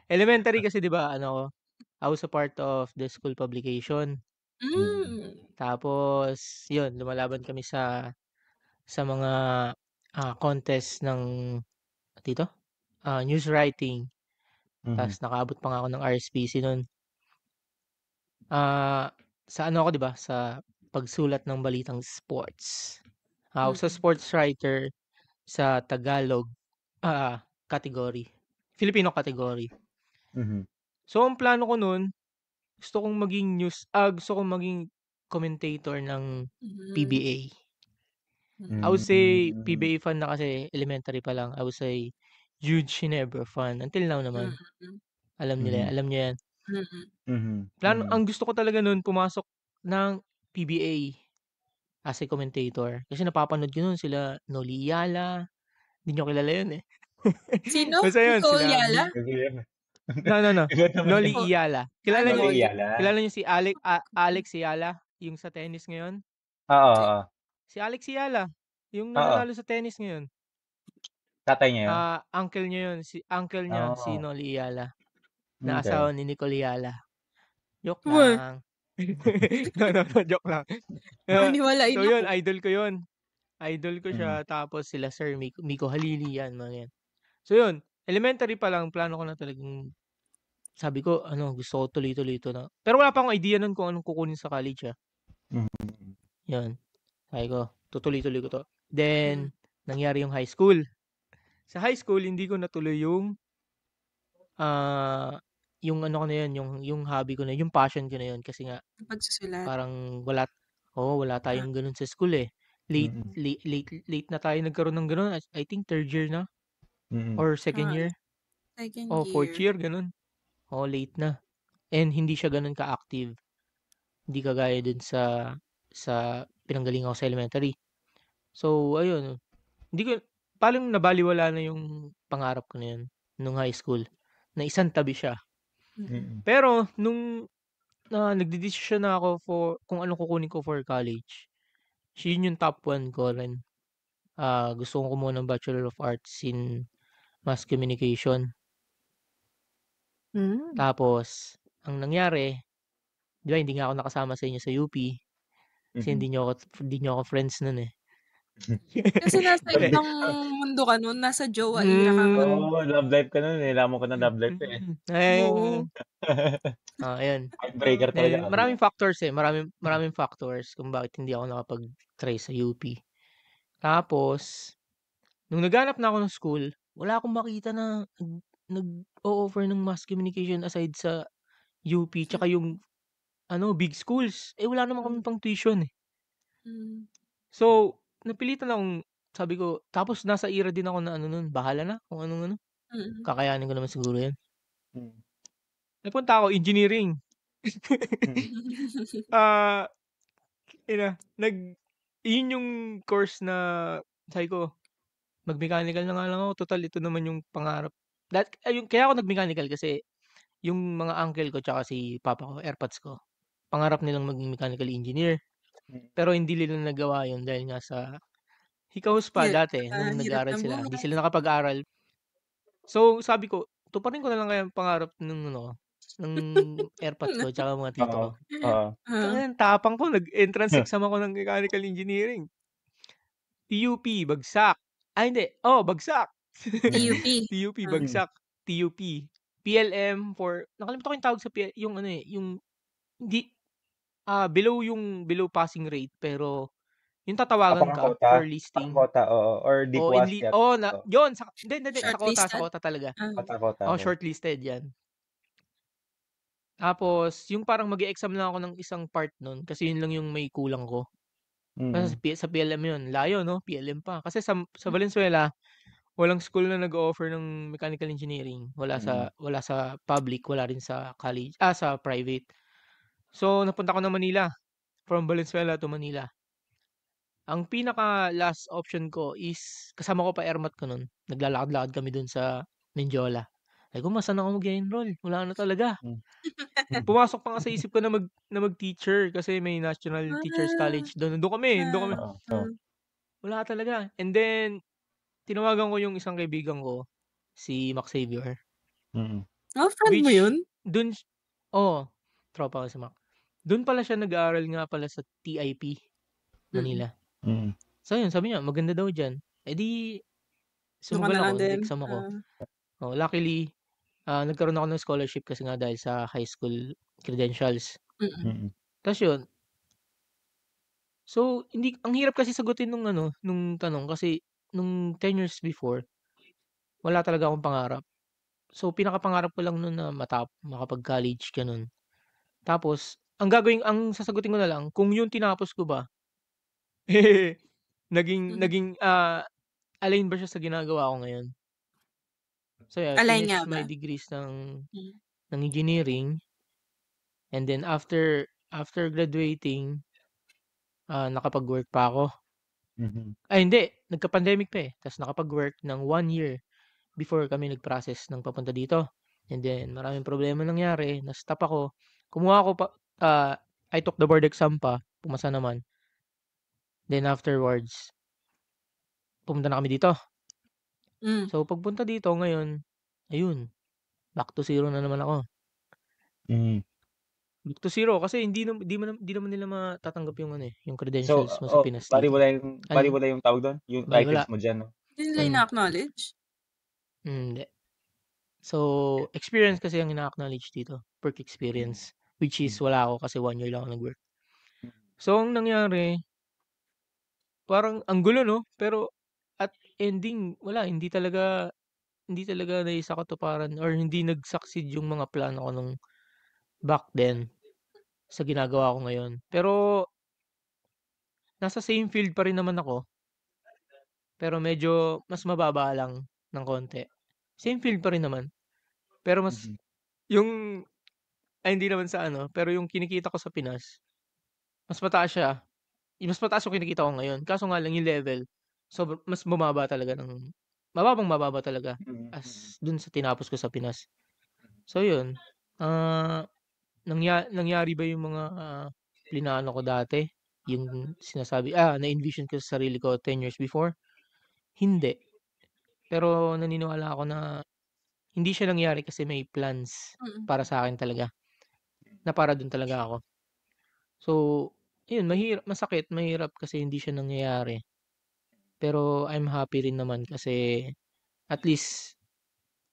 Elementary kasi, di ba, I was a part of the school publication. Tapos, yun, lumalaban kami sa mga contest ng dito, news writing. Tapos nakaabot pa nga ako ng RSPC noon. Sa ako, di ba, sa pagsulat ng balitang sports. Ako sa sports writer sa Tagalog category. Filipino category. So, ang plano ko noon, gusto kong maging commentator ng PBA. I would say PBA fan na kasi elementary pa lang. I would say huge Ginebra fan. Until now naman. Alam niyo yan. Ang gusto ko talaga noon, pumasok ng PBA as a commentator. Kasi napapanood ko noon sila Noli Yala. Hindi nyo kilala yun eh. Sino? Basta yun, Nicole sila Yala? No. Noli Iyala. Kilala niyo Noli. si Alex Iyala, yung sa tennis ngayon? Oo. Si Alex Iyala, yung nananalo sa tennis ngayon. Tatay niya yun? Uncle niya yun. Uncle niya, si Noli Iyala. Na Okay. asawa ni Nicole Iyala. Joke lang. No, joke lang. Maniwalain So yun, ako. idol ko yun. Idol ko siya. Tapos sila Sir Miko Halili, yan, mga yan. So yun, elementary pa lang, plano ko na talagang, sabi ko, gusto ko tuloy-tuloy ito na. Pero wala pa akong idea nun kung anong kukunin sa college, Yun. Sabi ko, tutuloy-tuloy ko to. Then, nangyari yung high school. Sa high school, hindi ko natuloy yung ano ko na yun, yung hobby ko na, yung passion ko na yun. Kasi nga, Pagsusulat. parang wala tayong ganun sa school eh. Late na tayo nagkaroon ng ganun. I think third year na. Or second year. Second year. Fourth year, ganun. Late na. And hindi siya ganun ka-active. Hindi kagaya dun sa pinanggaling ako sa elementary. So, ayun. Paling nabaliwala na yung pangarap ko na yun nung high school. Na isang tabi siya. Pero, nung nagdidesisyon na ako kung anong kukunin ko for college, yun yung top 1 ko rin. Gusto ko kumuha ng Bachelor of Arts in Mass Communication. Tapos, ang nangyari, di ba, hindi nga ako nakasama sa inyo sa UP. Kasi hindi nyo ako friends nun eh. Kasi nasa ibang mundo ka nun, nasa jowa era ka nga. Love life ka nun eh. Lamang ko na love life eh. Ayun. Breaker talaga. Maraming factors eh. Maraming factors kung bakit hindi ako nakapag-try sa UP. Tapos, nung naghanap na ako ng school, wala akong makita na nag-o-offer ng mass communication aside sa UP tsaka yung big schools. Wala naman kami pang tuition eh. So, napilitan akong, sabi ko, tapos nasa era din ako na nun, bahala na kung anong kakayanin ko naman siguro yan. Napunta ako, engineering. Yun yung course na, sabi ko, mag-mechanical na nga lang ako. Total, ito naman yung pangarap. Kaya ako nag-mechanical kasi yung mga uncle ko tsaka si papa ko, airpods ko, pangarap nilang maging mechanical engineer. Pero hindi nila nagawa yun dahil nga sa hikahos pa dati nung nag-aaral sila. Hindi sila nakapag-aral. So, sabi ko, tuparin ko na lang kaya ang pangarap ng airpods ko tsaka mga tito ko. Tapang ko, nag-entrance exam ako ng mechanical engineering. TUP, bagsak. Hindi. Bagsak. TUP. TUP, bagsak. TUP. PLM nakalimutan ko yung tawag sa yung hindi, below passing rate, pero Yung tatawagan Parang ka quota? for Parang listing. quota, oo. Or Oo, Deepwas yata. yun, hindi, sa Shortlisted? quota talaga. Quota, okay. Shortlisted yan. Tapos, yung parang mag-e-exam lang ako ng isang part nun kasi yun lang yung may kulang ko. Kasi sa PLM yun, layo, no? PLM pa. Kasi sa Valenzuela, walang school na nag-o-offer ng mechanical engineering. Wala sa public, wala rin sa college, sa private. So, napunta ko ng Manila. From Valenzuela to Manila. Ang pinaka last option ko is, kasama ko pa airmat ko nun. Naglalakad-lakad kami dun sa Menjola. Ay ko, saan ako mag-enroll? Wala na talaga. Pumasok pa nga sa isip ko na mag-teacher kasi may National Teachers College doon. Doon kami. Wala talaga. And then, tinawagan ko yung isang kaibigan ko, si Mac Xavier. Friend mo yun? Dun, tropa ko si Mac. Doon pala siya nag-aaral nga pala sa TIP, Manila. So yun, sabi niya, maganda daw dyan. Eh di, sumugal ako, nag-exam ako. Luckily, nagkaroon ako ng scholarship kasi nga dahil sa high school credentials. Tapos yun. So, ang hirap kasi sagutin nung tanong kasi nung 10 years before, wala talaga akong pangarap. So, pinakapangarap ko lang nun na makapag-college, ganun. Tapos, ang sasagutin ko na lang, kung yung tinapos ko ba, naging align ba siya sa ginagawa ko ngayon? So, yeah, I Align nga finished my ba? degrees ng engineering. And then, after graduating, nakapag-work pa ako. Ay, hindi. Nagka-pandemic pa eh. Tapos nakapag-work ng 1 year before kami nag-process ng papunta dito. And then, maraming problema nangyari. Na-stop ako. Kumuha ako pa, I took the board exam pa. Pumasa naman. Then afterwards, pumunta na kami dito. So, pagpunta dito ngayon, ayun, back to zero na naman ako. Back to zero kasi hindi naman nila matatanggap yung credentials mo sa Pinas dito. Baliwala yung tawag doon? Yung titles mo dyan, no? Hindi nila ina-acknowledge? Hindi. So, experience kasi ang ina-acknowledge dito. Work experience. Which is wala ako kasi 1 year lang ako nag-work. So, ang nangyari, parang ang gulo, no? Pero at ending, wala. Hindi talaga naisa katuparan or hindi nag-succeed yung mga plano ko nung back then sa ginagawa ko ngayon. Pero, nasa same field pa rin naman ako. Pero medyo mas mababa lang ng konti. Same field pa rin naman. Pero mas, hindi naman sa pero yung kinikita ko sa Pinas, mas mataas siya. Mas mataas yung kinikita ko ngayon. Kaso nga lang yung level, mas mababa talaga mababa talaga as dun sa tinapos ko sa Pinas. So yun, nangyari ba yung mga plinano ko dati? Yung sinasabi, na-envision ko sa sarili ko 10 years before? Hindi. Pero naniniwala ako na hindi siya nangyari kasi may plans para sa akin talaga. Na para dun talaga ako. So, yun, masakit, mahirap kasi hindi siya nangyayari. Pero I'm happy rin naman kasi at least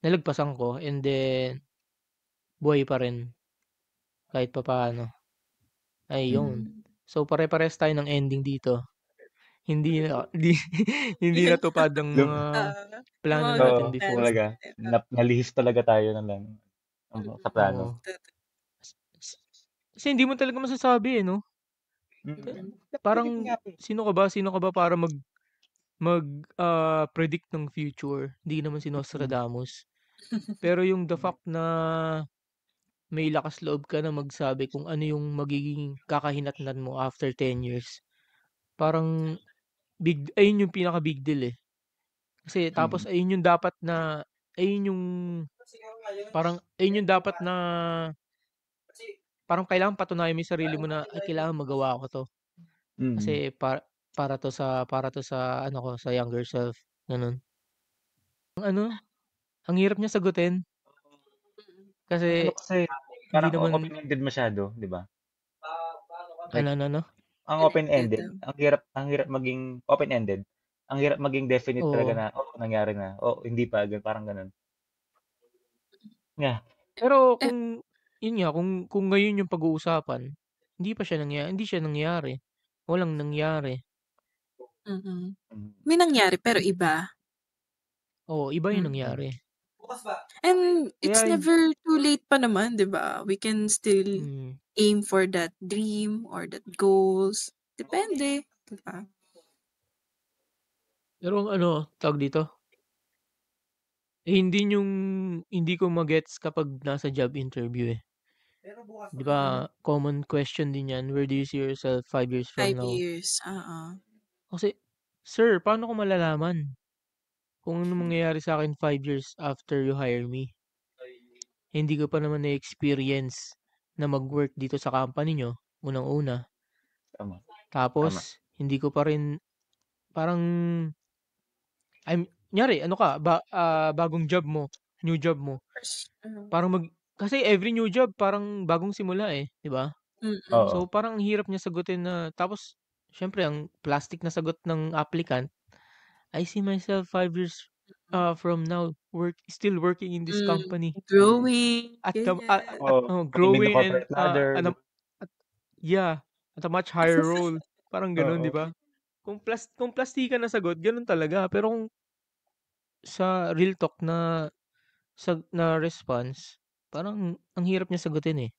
nalagpasan ko and then buhay pa rin kahit papaano. Ayun. So pare-pares tayo ng ending dito. Hindi natupad ang mga plano natin before. Talaga. Nalihis talaga tayo sa plano. Kasi hindi mo talaga masasabi no? Parang sino ka ba para predict ng future? Hindi naman si Nostradamus. Pero yung the fact na may lakas loob ka na magsabi kung ano yung magiging kakahinatnan mo after 10 years. Parang ayun yung pinaka big deal eh. Kasi tapos ayun yung dapat na parang kailangan patunayan mo yung sarili mo na ay kailangan magawa ko to. Kasi para to sa sa younger self, ganun. Ang hirap niya sagutin. Kasi parang open-ended masyado, di ba? Ano? Ang open-ended, ang hirap maging open-ended. Ang hirap maging definite talaga na, nangyari na. Hindi pa, parang ganun. Yeah. Pero yun nga, kung ngayon yung pag-uusapan, hindi siya nangyari. Walang nangyari. Mm. Mm. May nangyari pero iba. Oo, iba yung Mm. nangyari. And it's Kaya never too late pa naman, 'di ba? We can still aim for that dream or that goals. Depende, 'di ba? Pero tawag dito, hindi ko magets kapag nasa job interview, eh. 'Di ba common question din 'yan, where do you see yourself 5 years from 5 now? years, oo. Kasi, sir, paano ko malalaman kung ano mangyayari sa'kin 5 years after you hire me? Hindi ko pa naman na-experience na mag-work dito sa company niyo, unang-una. Tama. Tama. Tapos hindi ko pa rin parang kunyari bagong job mo, new job mo, parang kasi every new job parang bagong simula, eh, 'di ba? Mm. So, parang ang hirap niya sagutin na tapos siyempre ang plastic na sagot ng applicant, "I see myself 5 years, from now still working in this company Growing, at ganyan. Climbing the growing and, corporate ladder, at yeah, at a much higher role." Parang gano'n, 'di ba? Kung plastikan na sagot, gano'n talaga. Pero kung sa real talk na response, parang ang hirap niya sagutin, eh.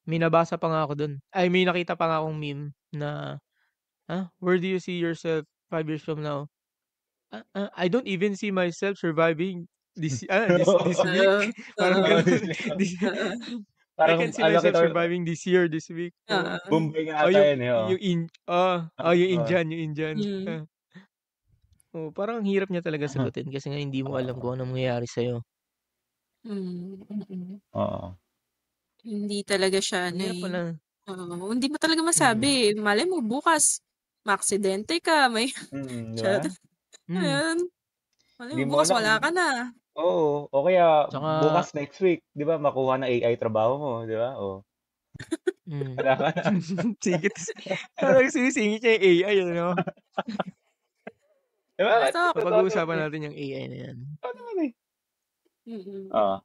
May nabasa pa nga ako dun. May nakita pa nga akong meme na, "Where do you see yourself 5 years from now?" I don't even see myself surviving this week." Oo, Parang oo, gano'n. This oo, I Parang can't see ano myself kita surviving this year, this week. Oo. oo. Bombay nga Oh, ata yung yun, eh, oo. yung in yung Oo. Indian. Hmm. Oo, parang ang hirap niya talaga sagutin kasi nga hindi mo alam kung anong mangyayari sa'yo. Mm. Oo. Hindi talaga siya Ang hirap pala. oo, hindi mo talaga Mm. masabi, malay mo bukas maaksidente ka, may 'Di ba? charot. Mm. Ayun, malay Hindi mo mo bukas alam. wala ka na. Oo, o kaya Tsaka bukas next week, 'di ba, makuha ng AI trabaho mo, 'di ba? Oh, wala ka na. Singit parang sinisingit niya yung AI, ano? 'Di ba, Basta totoo naman, Pag-uusapan eh. natin yung AI na yan. Totoo naman, eh. mm. Oo,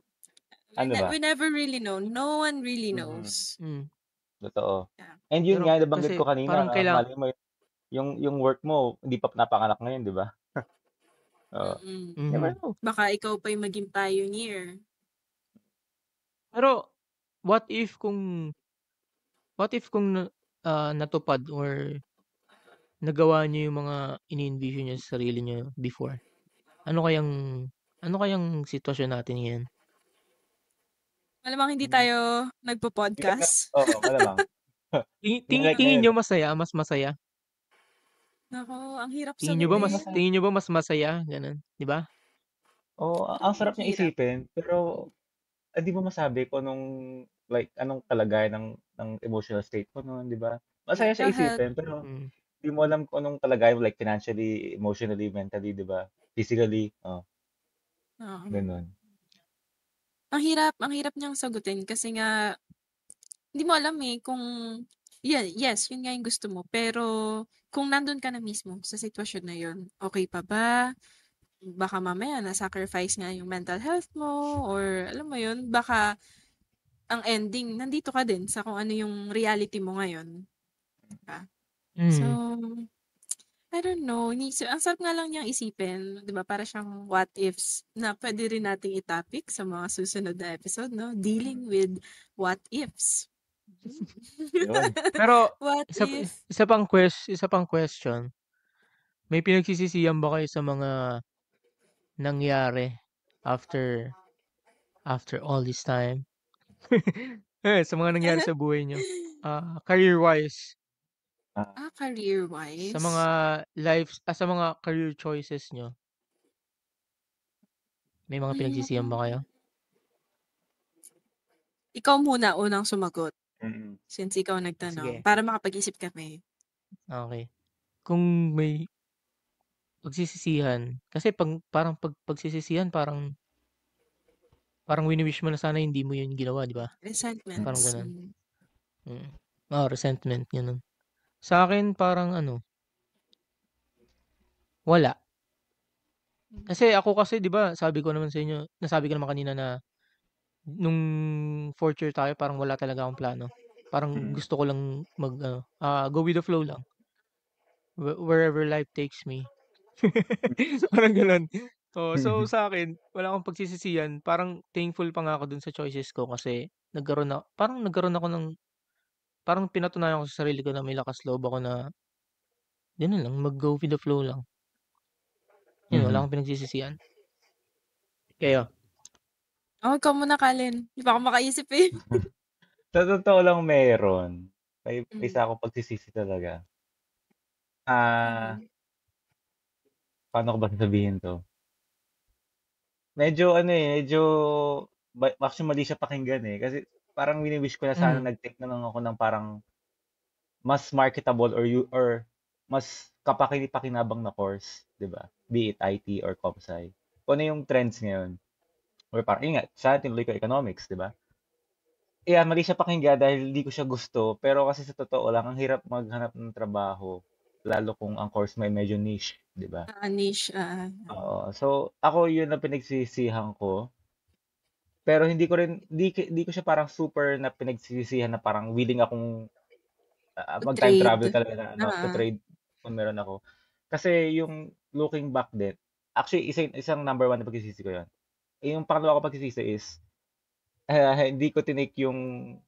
ano ba? We never really know. No one really Mm, knows. Hmm. totoo. Yeah. And yun Pero nga nabanggit kasi ko kanina, parang malay mo yung work mo hindi pa napanganak ngayon, 'di ba? Oo, never mhm. know. Baka ikaw pa yung maging pioneer. Pero what if kung natupad or nagawa niyo yung mga ini-envision niyo sa sarili niyo before? Ano kayang ano kayang sitwasyon natin ngayon? Malamang hindi Hmm, tayo hindi tayo nagpo-podcast. oo, malamang. Hindi like Tingin ngayon. niyo mas masaya? Naku, ang hirap Tingin niyo ba sagutin. mas masaya, gano'n, 'di ba? Oo, ang sarap Ang niyang hirap. isipin, pero hindi mo masabi kung anong kalagayan ng emotional state mo nun, 'di ba? Masaya siya Mental health. isipin, pero Hmm. di mo alam kung anong kalagayan mo, like financially, emotionally, mentally, 'di ba? Physically, Oo. gano'n. Ang hirap niyang sagutin kasi nga hindi mo alam, eh, kung yes, yun nga yung gusto mo, pero kung nandun ka na mismo sa sitwasyon na yun, okey pa ba? Baka mamaya na-sacrifice nga yung mental health mo or alam mo yun, baka ang ending nandito ka din sa kung ano yung reality mo ngayon, 'di ba? So, Mm. I don't know, ang sarap nga lang niyang isipin, 'di ba, para siyang what ifs na puwede rin nating i-topic sa mga susunod na episode 'no, dealing with what ifs. Yun. Pero What if? isa pang question, may pinagsisisihan ba kayo sa mga nangyari after after all this time? Sa mga nangyari sa buhay niyo, career-wise, Ah, sa mga Career-wise? sa mga career choices niyo, may mga pinagsisihan ba kayo? Hmm, ikaw muna unang sumagot, mm. since ikaw nagtanong, Sige, para makapag-isip kami. okey. Kung may pagsisisihan, kasi pag pagsisisihan parang wini-wish mo na sana hindi mo yun ginawa, 'di ba? Parang Resentments, gano'n. Mm. Resentment, gano'n. Sa'kin parang wala. Kasi ako kasi 'di ba nasabi ko naman kanina na nung 4th year tayo parang wala talaga akong plano. Parang Mm. gusto ko lang go with the flow lang. wherever life takes me. Parang gano'n. Oo, so sa akin wala akong pagsisisihan, parang thankful pa nga ako dun sa choices ko kasi nagkaroon ako ng parang pinatunayan ko sa sarili ko na may lakas loob ako na gano'n lang, mag-go with the flow lang. Yun, wala Mhm. akong pinagsisisihan. Kayo? Ikaw muna, Kalin. Di pa ako makaisip eh. Sa totoo lang meron. May Mm. isa akong pagsisisi talaga. Ah, Mhm. paano ko ba sasabihin 'to? Medyo ano, medyo actually mali siya pakinggan, kasi parang wini-wish ko na sana Mm. nag-take na lang ako ng parang mas marketable or mas kapaki-pakinabang na course, 'di ba? Be it IT or ComSci. Kung ano yung trends ngayon or parang yun nga, sana tinuloy ko economics, 'di ba? Mali siya pakinggan dahil hindi ko siya gusto, pero kasi sa totoo lang ang hirap maghanap ng trabaho lalo kung ang course may medyo niche, 'di ba? Niche. Oo. So, ako yun ang pinagsisisihan ko. Pero hindi ko siya parang super na pinagsisisihan na parang willing akong To mag-time travel trade. talaga na to trade kung meron ako. Kasi yung looking back din, actually isang number one na pagsisisi ko yun. Yung pangalawa ko pagsisisi is, hindi ko tinake yung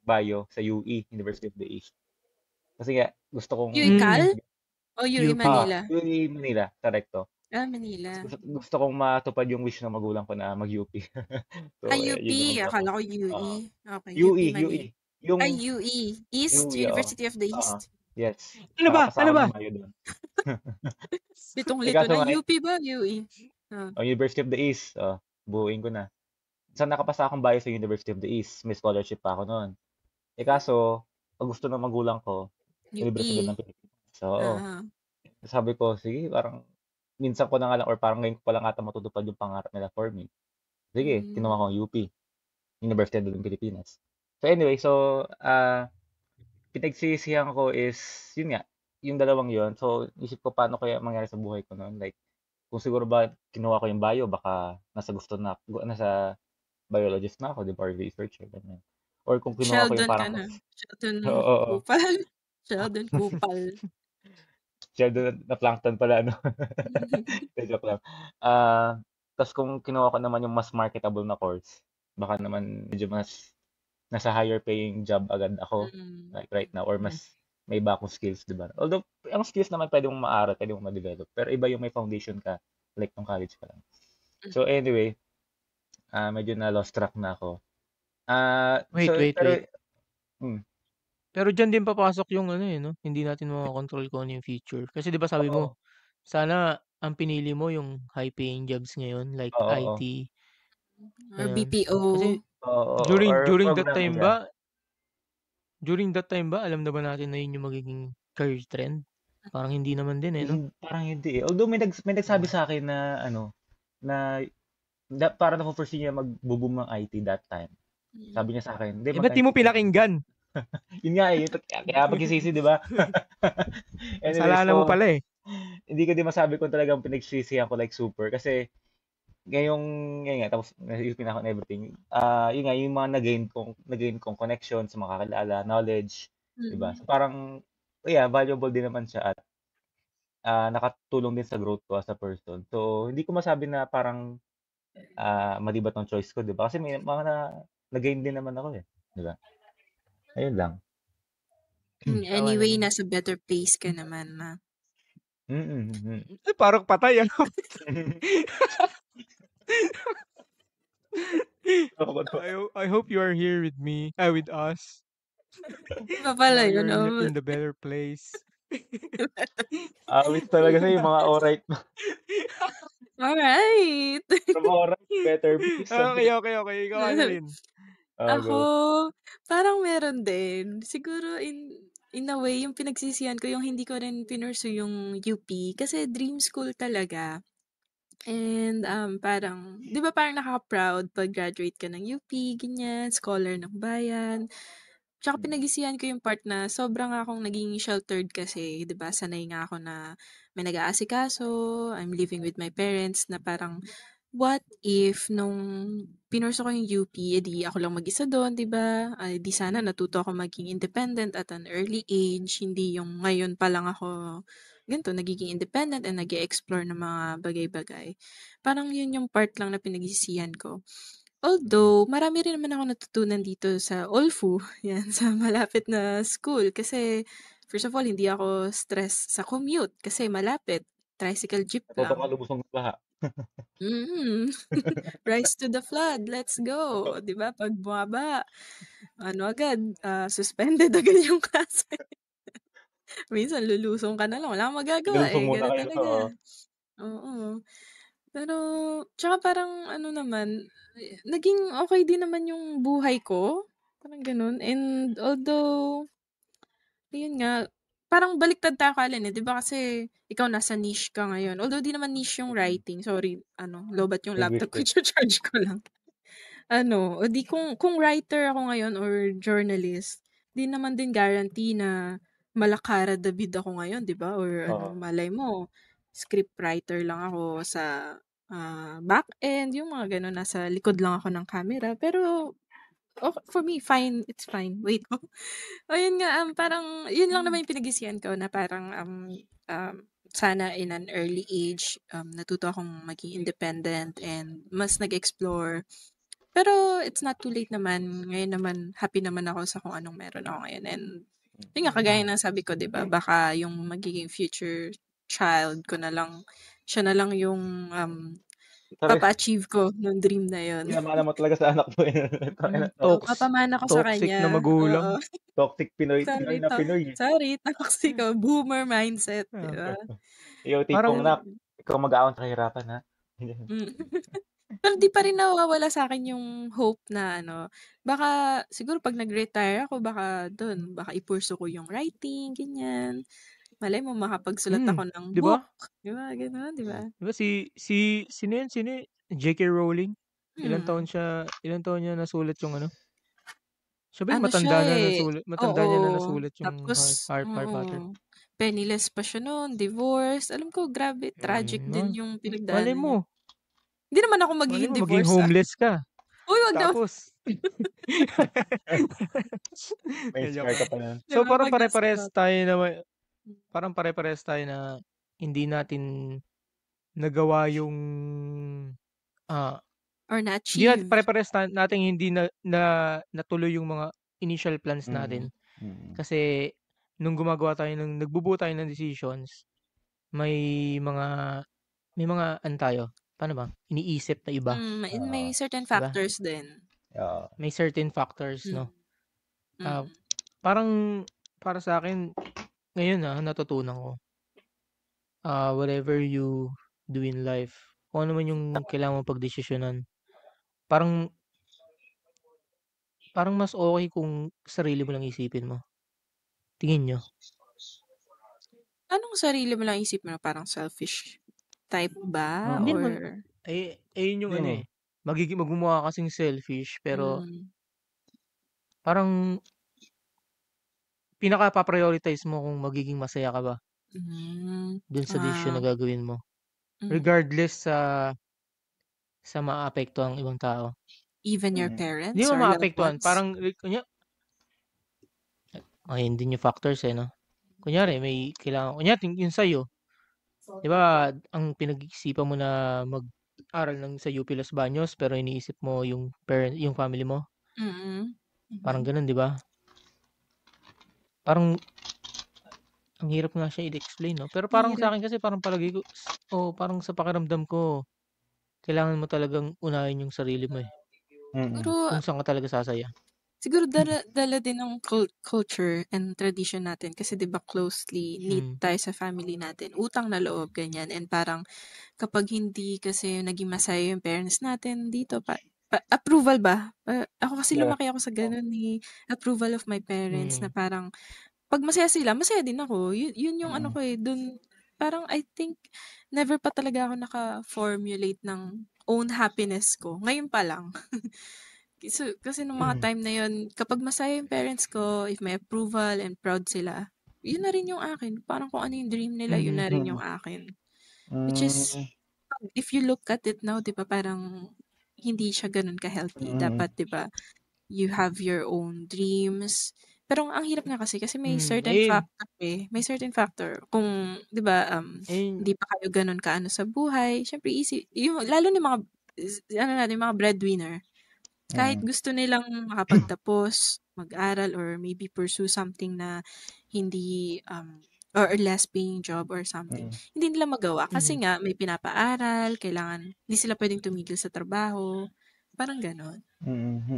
bio sa UE, University of the East. Kasi nga, gusto kong, UE Cal? Mm. O UE UP. Manila? UE Manila, correcto. Manila. Gusto kong matupad yung wish ng magulang ko na mag-UP. So, UP. yun yung ano ko. Akala ko UE. Oo. Okay, UP UE, UE. Manila. Yung UE. East, UE, oo. University of the Oo. East. Yes. Ano ba? Nakapasa Ano ako ba? ng bio doon. Litong-lito Kaso na. nga, UP ba? UE. University of the East, buuin ko na. Nakapasa akong bio sa University of the East. May scholarship pa ako noon. Kaso, pag gusto ng magulang ko, Universidad UP. ng Pilipinas. So, Ah. sabi ko, sige, parang minsan ko na nga lang or parang ngayon ko pa lang ata matutupad yung pangarap nila for me. Sige, kinuha ko ang UP, Universidad ng Pilipinas. So anyway, pinagsisihan ko is, yun nga, yung dalawang yun. So, isip ko paano kaya mangyari sa buhay ko noon. Like, kung siguro ba kinuha ko yung bio, baka nasa biologist na ako, di ba, or researcher, ganyan. Or kung kinuha ko yung Sheldon ka parang, na. Sheldon oo, Kupal. Sheldon Kupal. Sheldon na plankton pala, ano. Joke lang. Tapos kung kinuha ko naman yung mas marketable na course, baka naman medyo mas nasa higher paying job agad ako, like right now, or Mm. mas may iba akong skills, di ba? Although, ang skills naman pwede mong maaral, pwede mong ma-develop, pero iba yung may foundation ka, like nung college ka lang. So anyway, medyo na lost track na ako. Wait, wait, Pero, wait. Pero diyan din papasok yung ano, no? Hindi natin makakontrol kung ano yung future. Kasi 'di ba sabi oo, mo, sana ang pinili mo yung high paying jobs ngayon like oo, IT, Or gano'n. Kasi BPO. oo, during or during that programming time ka. ba during that time ba alam na ba natin na yun yung magiging career trend? Parang hindi naman din, no? Parang hindi eh. Although may nagsabi sa akin na ano, na parang na-foresee niya magbo-boom ng IT that time. Sabi niya sa akin, hindi, Eh, ba't di mo mag-IT ka lang. pinakinggan? Yun nga eh, kaya pagsisisi, di ba? Anyway, Kasalanan mo so, pala eh. hindi ko din masabi kung talagang pinagsisihan ko like super. Kasi, ngayon nga, tapos na-ipin ako and everything. Yun nga, yung mga nag-gain kong connections, mga kakilala, knowledge, di ba? So, parang, valuable din naman siya at nakatulong din sa growth ko as a person. So, hindi ko masabi na parang mali ba tong choice ko, di ba? Kasi may mga na-gain din naman ako eh. Di ba? Ayun lang. Tama Anyway, naman. nasa better place ka naman na. Eh, parang patay, ano? I hope you are here with me, with us. Iba pala Now yun. you're in the better place. Awit talaga sa yung mga alright. Alright. From alright, better place. Okay. Ikaw, Annalyn. Ako, Go. parang meron din. Siguro in a way, yung pinagsisihan ko, yung hindi ko rin pinursue yung UP. Kasi dream school talaga. And parang, di ba parang nakaka-proud pag graduate ka ng UP, ganyan, scholar ng bayan. Tsaka pinag-isihan ko yung part na sobrang akong naging sheltered kasi, 'di ba, sanay nga ako na may nag-aasikaso, I'm living with my parents na parang what if nung pinurso ko yung UP, edi ako lang mag-isa doon, 'di ba? Ay, di sana natuto ako maging independent at an early age, hindi yung ngayon pa lang ako ganito, nagiging independent and nag-e-explore ng mga bagay-bagay. Parang yun yung part lang na pinagsisihan ko. Although, marami rin naman ako natutunan dito sa Olfu, yan, sa malapit na school. Kasi, first of all, hindi ako stress sa commute kasi malapit. Tricycle jeep Natuto ka lang. lubusong baha. Rise to the flood, let's go. 'Di ba? Pag bumaba, ano agad, suspended agad yung klase. Minsan lulusong ka na lang, wala kang magagawa Lulusong eh, muna gano'n kayo, talaga. Oo. Pero, tsaka parang ano naman, naging okay din naman yung buhay ko, parang gano'n. And although, ayun nga, parang baliktad tayo kalin eh, 'di ba kasi ikaw nasa niche ka ngayon. Although 'di naman niche yung writing, sorry, lowbat yung laptop ko, Linguistic. icha-charge ko lang. O di kung writer ako ngayon or journalist, di naman din guarantee na Malakara David ako ngayon, 'di ba? Or Oo. malay mo, script writer lang ako sa back end, yung mga gano'n, nasa likod lang ako ng camera. Pero for me, fine, it's fine. Wait, ayun nga, parang yun lang naman yung pinag-isihan ko na parang sana in an early age, natuto akong maging independent and mas nag-explore. Pero it's not too late naman. Ngayon naman, happy naman ako sa kung anong meron ako ngayon. And yun nga, kagaya ng sabi ko, 'di ba? Baka yung magiging future child ko na lang, siya na lang yung papa-achieve ko nung dream na yun. Pinamana mo talaga sa anak mo eh. Oo, papamana ko sa Toxic na kanya. magulang. Oo. Toxic Pinoy. Pinoy Sorry, na Pinoy eh. sorry, toxic. Boomer mindset, di ba? Yung tipong Parang, ikaw mag-aawang sa kahirapan ha. Mm. Pero di pa rin nawawala sa akin yung hope na baka siguro 'pag nag-retire ako baka dun, baka i-pursue ko yung writing, ganyan. Malay mo makapagsulat ako ng 'di ba? book, 'di ba, gano'n, 'di ba? 'Di ba sino yun? Sino yun? J.K. Rowling? Hmm, Ilang taon niya nasulat yung ano? Siya ba yung ano siya, matanda oo. niya na nasulat yung Tapos Harry Potter? penniless pa siya nun, divorce. Alam ko grabe tragic No? din yung Malay pinagdaanan niya. mo, Hindi naman ako malay magiging mo maging divorce, homeless ka. Uy, wag naman. Tapos, May joke scar ka lang. pa nun. So parang Nakaka-gastos. pare-parehas tayo na hindi natin nagawa yung ah Or hindi natin na-achieve. pare-parehas nating hindi natuloy yung mga initial plans Mm. natin. Kasi nagbubuo tayo ng decisions, may mga ano tayo, paano ba? Iniisip na iba, May certain 'di ba? factors din. Oo. May certain factors, Mm. no? Ah, Mm. parang para sa akin ngayon natutunan ko, whatever you do in life, kung ano man yung kailangan mong pagdesisyonan, parang parang mas okay kung sarili mo lang isipin mo. Tingin niyo? Anong sarili mo lang isip mo, parang selfish type ba Hindi Oo. naman, or yun yung Yun eh. magmumukha kasing selfish pero hmm, parang pinaka-pa-prioritize mo kung magiging masaya ka ba hmm, dun sa desisyon na gagawin mo. mm. Regardless sa maaapektuhang ibang tao. Even your Hindi parents mo or loved maapektuhan, ones? parang ayun din yung factors no. Kunyari may kailangan, kunyari yung sa'yo, 'di ba ang pinag-iisipan mo na mag-aral sa UP Los Baños pero iniisip mo yung family mo, Mm. parang Mhm. gano'n 'di ba? Parang ang hirap nga siya i-explain 'no, pero parang Hirap. sa'kin kasi parang palagay ko parang sa pakiramdam ko, kailangan mo talagang unahin yung sarili mo, Siguro kung saan ka talaga sasaya. siguro dala dala din ng culture and tradition natin kasi 'di ba closely knit Hmm, tayo sa family natin, utang na loob, ganyan. And parang kapag hindi kasi naging masaya yung parents natin dito approval ba? Ako kasi Yeah. lumaki ako sa gano'n, approval of my parents na mm, parang 'pag masaya sila, masaya din ako. Yun yung ano Mm. ko, dun parang I think never pa talaga ako naka-formulate ng own happiness ko, ngayon pa lang. Kasi nung mga time na yun, kapag masaya yung parents ko, if may approval and proud sila, yun na rin yung akin. Parang kung ano yung dream nila, yun mm. na rin yung akin. Which is Mm. if you look at it now, 'di ba, parang hindi siya gano'n ka-healthy. Dapat, 'di ba, you have your own dreams. Pero ang hirap nga kasi may certain factor may certain factor kung 'di ba, hindi pa kayo gano'n kaano sa buhay, siyempre yung lalo na mga ano natin, mga breadwinner, kahit gusto nilang makapagtapos, mag-aral or maybe pursue something na hindi, or less paying job or something, hindi nila magawa kasi nga may pinapaaral, kailangan hindi sila puwedeng tumigil sa trabaho, parang gano'n.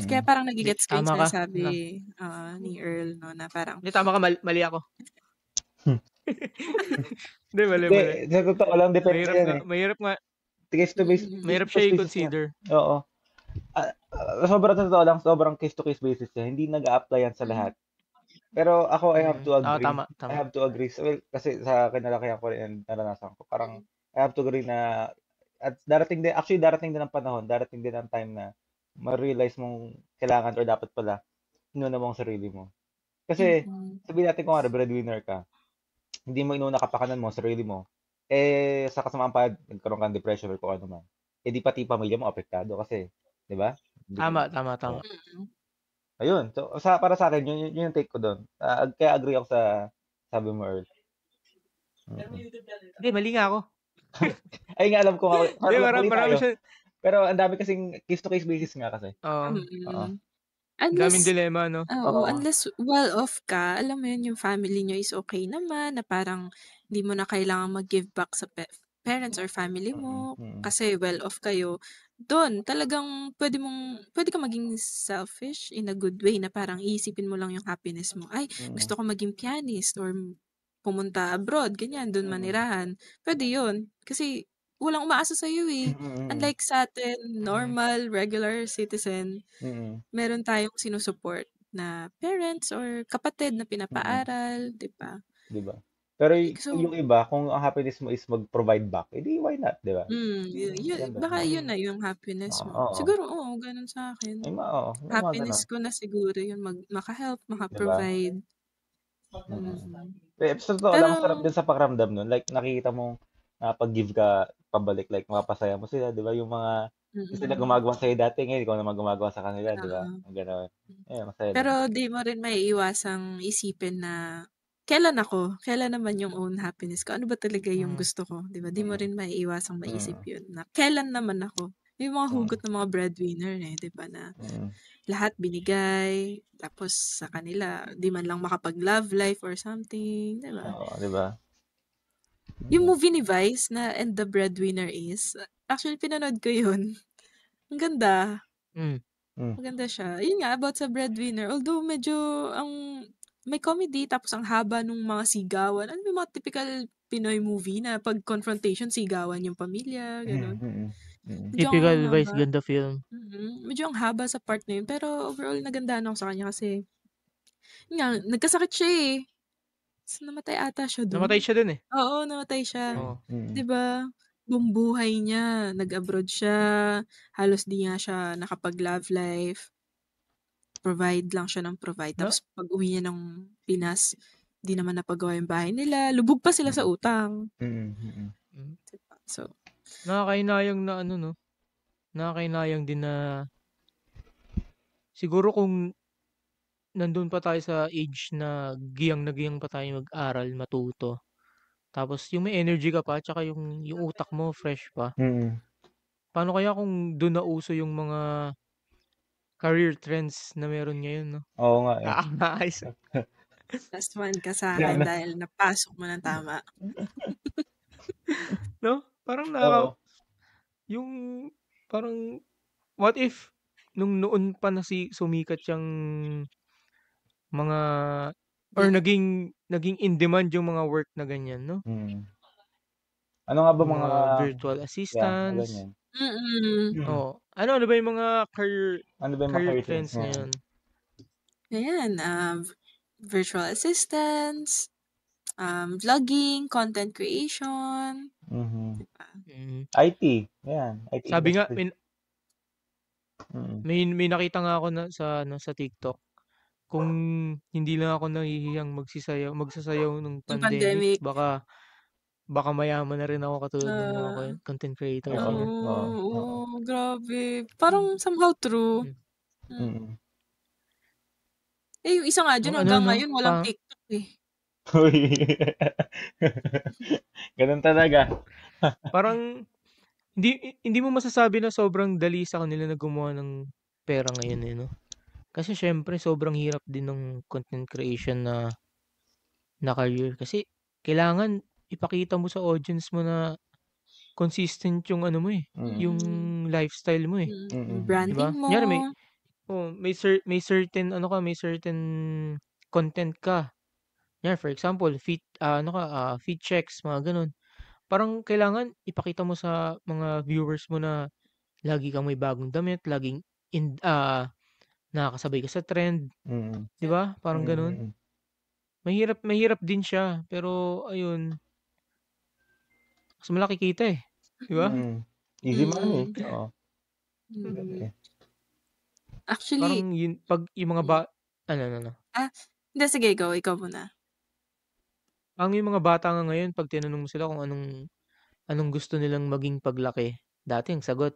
Kaya parang nage-gets ko yung Tama ka. sinasabi, ni Earl 'no, na parang Hindi, tama ka, mali ako. Hindi, mali. Hindi, sa totoo lang, depende yan eh. Mahirap nga. Case to case. Mahirap siya i-consider. Oo. Sobrang totoo lang, sobrang case to case basis yan. Hindi nag-a-apply yan sa lahat. Pero ako, I have to agree. Tama. I have to agree. So, well, kasi sa kinalakihan ko rin, naranasan ko. Parang, I have to agree na, at darating din ang panahon, darating din ang time na ma-realize mong kailangan or dapat pala, inuna mo ang sarili mo. Kasi, sabihin natin kung breadwinner ka, hindi mo inuna kapakanan mo, sarili mo, sa kasamaan pa, nagkaroon ka ng depression or kung ano man, di pati pamilya mo apektado kasi, di ba? Tama. Ayun. So, para sa akin, yun yung take ko doon. Kaya agree ako sa sabi mo, Earl. Hindi, mali nga ako. Ay, nga alam ko. Marami siya. Pero ang dami kasing case-to-case basis nga kasi. Oo. Daming dilema, no? Oo, unless well-off ka, alam mo yun, yung family nyo is okay naman, na parang hindi mo na kailangan mag-give back sa parents or family mo, kasi well-off kayo, doon talagang pwede ka maging selfish in a good way, na parang iisipin mo lang yung happiness mo. Ay, gusto ko maging pianist or pumunta abroad, ganyan, doon manirahan. Pwede yun. Kasi walang umaasa sa'yo eh. Unlike sa atin, normal, regular citizen, meron tayong sinusupport na parents or kapatid na pinapaaral, di ba? Di ba? Pero yung iba, kung ang happiness mo is mag-provide back, edi why not, di ba? Baka yun na yung happiness mo. Siguro, ganun sa akin. Happiness ko na siguro yun, maka-help, maka-provide. Sa totoo lang, sarap din sa pakiramdam nun. Like, nakikita mo, pag-give ka pabalik, like, mapasaya mo sila, di ba? Yung mga, sila gumagawa sa'yo dati, ngayon, ikaw na gumagawa sa kanila, di ba? Gano'n. Masaya. Pero di mo rin maiiwasang isipin na, kailan naman yung own happiness ko? Ano ba talaga yung gusto ko? Di ba? Di mo rin maiiwasang maisip yun, na kailan naman ako? Yung mga hugot ng mga breadwinner di ba, na lahat binigay, tapos sa kanila, di man lang makapag-love life or something, di ba? Oo, di ba? Yung movie ni Vice na And the Breadwinner Is, actually, pinanood ko yun. Ang ganda. Maganda siya. Yun nga, about sa breadwinner. Although, medyo, may comedy, tapos ang haba nung mga sigawan. Ano yung mga typical Pinoy movie na pag confrontation, sigawan yung pamilya, gano'n. Typical Vice ganda film. Medyo ang haba sa part na yun. Pero overall, nagandaan ako sa kanya kasi, yun nga, nagkasakit siya eh. So, namatay ata siya doon. Namatay siya doon eh. Oo, namatay siya. Diba? Buong buhay niya, nag-abroad siya, halos di nga siya nakapag-love life. Provide lang siya ng provide. Tapos pag-uwi niya ng Pinas, di naman napagawa yung bahay nila. Lubog pa sila sa utang. Diba? So, nakakainayang na no? Nakakainayang din na siguro kung nandun pa tayo sa age na giyang pa tayo mag-aral, matuto. Tapos yung may energy ka pa, tsaka yung utak mo fresh pa. Paano kaya kung doon na uso yung mga career trends na meron ngayon, no? Oo nga eh. Ayos. Last one ka sa akin dahil napasok mo ng tama. No? Parang yung parang what if nung noon pa na sumikat yung mga or naging in demand yung mga work na ganyan, no? Ano nga ba mga virtual assistants? Ano ba yung mga career trends ngayon? Ayan, virtual assistants, vlogging, content creation. IT. Yan. IT sabi nga, may nakita nga ako sa TikTok. Kung hindi lang ako nahihiyang magsasayaw ng pandemic, baka baka mayaman na rin ako katulad ng mga content creators. Grabe. Parang somehow true. Yung isa nga dyan hanggang ngayon walang TikTok eh. Uy. Ganun talaga. Parang hindi mo masasabi na sobrang dali sa kanila na gumawa ng pera ngayon eh, no? Kasi syempre sobrang hirap din ng content creation na career kasi kailangan ipakita mo sa audience mo na consistent yung ano mo eh, yung lifestyle mo eh. Branding mo. Kunyari may certain content ka. Kunyari for example, feet checks, mga ganun. Parang kailangan ipakita mo sa mga viewers mo na lagi kang may bagong damit, laging nakakasabay ka sa trend. 'Di ba? Parang ganun. Mahirap din siya, pero ayun. Mas malaki kita eh. 'Di ba? Easy money. Oo. Actually, parang yun, pag yung mga ano. Hindi, sige, ikaw muna. Ang yung mga bata nga ngayon, pag tinanong mo sila kung anong gusto nilang maging paglaki, dati ang sagot,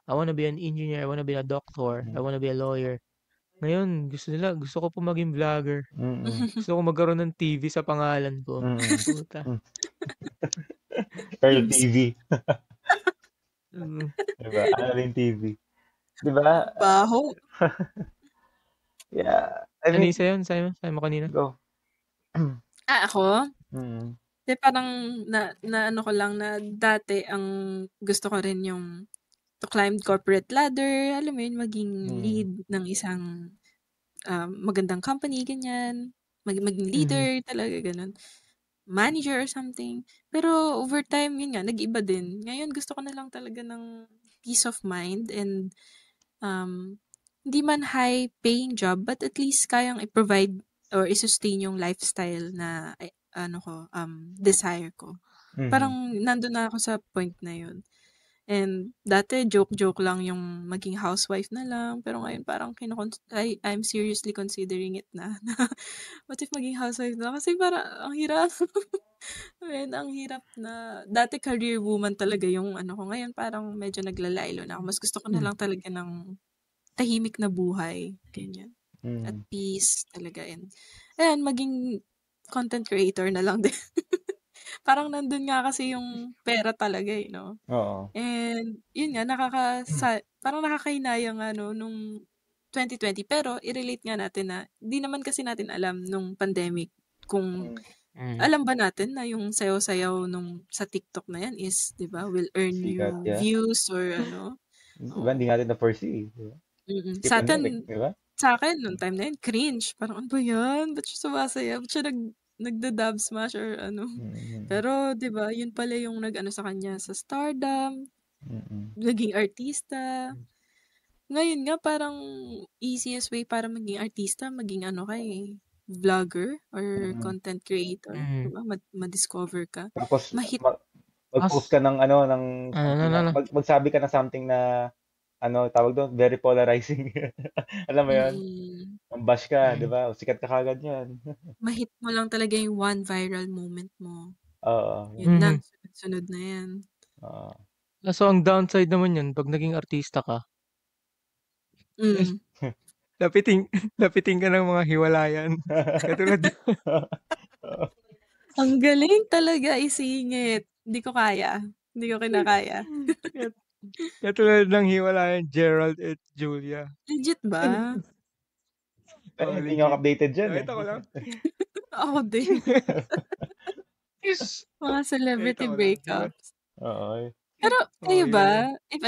I wanna be an engineer, I wanna be a doctor, I wanna be a lawyer. Ngayon, gusto ko po maging vlogger. Gusto ko magkaroon ng TV sa pangalan ko. Puta. Pearl TV. Diba? Alin TV. Diba? Baho. Yeah. Ano isa yun? Sabi mo kanina? Go. Ako? Parang ano ko lang na dati ang gusto ko rin yung to climb corporate ladder, alam mo yun, maging lead ng isang magandang company, ganyan. Maging leader, talaga, ganun. Manager or something. Pero over time, yun nga, nag-iba din. Ngayon, gusto ko na lang talaga ng peace of mind and hindi man high-paying job, but at least kayang i-provide or i-sustain yung lifestyle na desire ko. Parang nandun na ako sa point na yun. And dati, joke-joke lang yung maging housewife na lang. Pero ngayon, parang I'm seriously considering it na. What if maging housewife na? Kasi parang, ang hirap. Ang hirap na, dati career woman talaga yung ano ko. Ngayon, parang medyo naglalaylo na ako. Mas gusto ko na lang talaga ng tahimik na buhay. Ganyan. At peace talaga. And, ayan, maging content creator na lang din. Parang nandun nga kasi yung pera talaga eh, no? Oo. And, yun nga, parang nakakahinayang nung 2020. Pero, i-relate nga natin na, di naman kasi natin alam nung pandemic kung alam ba natin na yung sayaw-sayaw sa TikTok na yan is, di ba, will earn you views or ano. Diba, hindi natin na-foresee. Diba? Sa akin, nung time na yun, cringe. Parang, ano ba yan? Ba't siya sumasaya? Ba't siya nagda-dub smash or ano. Pero, di ba, yun pala yung nag-ano sa kanya sa stardom, naging artista. Ngayon nga, parang easiest way para maging artista, maging vlogger or content creator. Diba? Ma-discover ka. Tapos, mag-post ka ng magsabi ka ng something na tawag doon, very polarizing. Alam mo yun? Bash ka, di ba? Sikat ka kagad yan. Mahit mo lang talaga yung one viral moment mo. Oo. Yun lang, sunod-sunod na yan. So, ang downside naman yun, pag naging artista ka, lapitin ka ng mga hiwalayan. Katulad. Ang galing talaga isingit. Hindi ko kaya. Hindi ko kinakaya. Katulad ng hiwalayan, Gerald at Julia. Legit ba? Hindi nyo updated dyan. Nakita ko lang. Ako din. Mga celebrity breakups. Oo. Pero kayo ba, if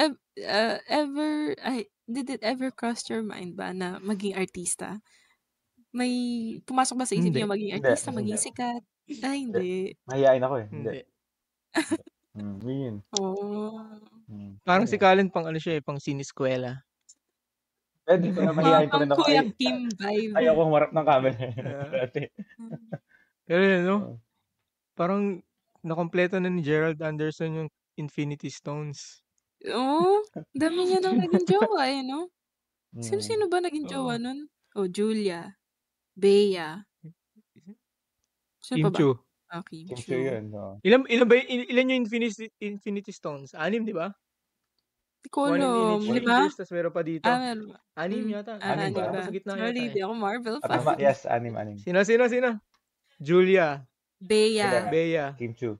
did it ever cross your mind ba na maging artista? May pumasok ba sa isip niyo maging artista, maging sikat? Hindi. Mahihain ako eh. Hindi. Yun. Parang si Colin pang pang siniskwela. Pwede ko na mahihain ko rin ako. Kuya Kim vibe. Ayoko humarap ng camera. Pero yun, no? Parang nakompleto na ni Gerald Anderson yung Infinity Stones. Dami niya nang naging jowa eh, no? Sino ba naging jowa nun? Julia. Bea. Sino pa ba? Kimchi yun. Ilan yung Infinity Stones? 6, di ba? Di ko 1 in alam, each di ba? universe, tas meron pa dito. Meron ba? 6 yata. 6 ba? Meron pa sa gitna Sorry, yata di ako Marvel fan. Tama, yes, 6. Sino? Julia. Bea. Kimchu.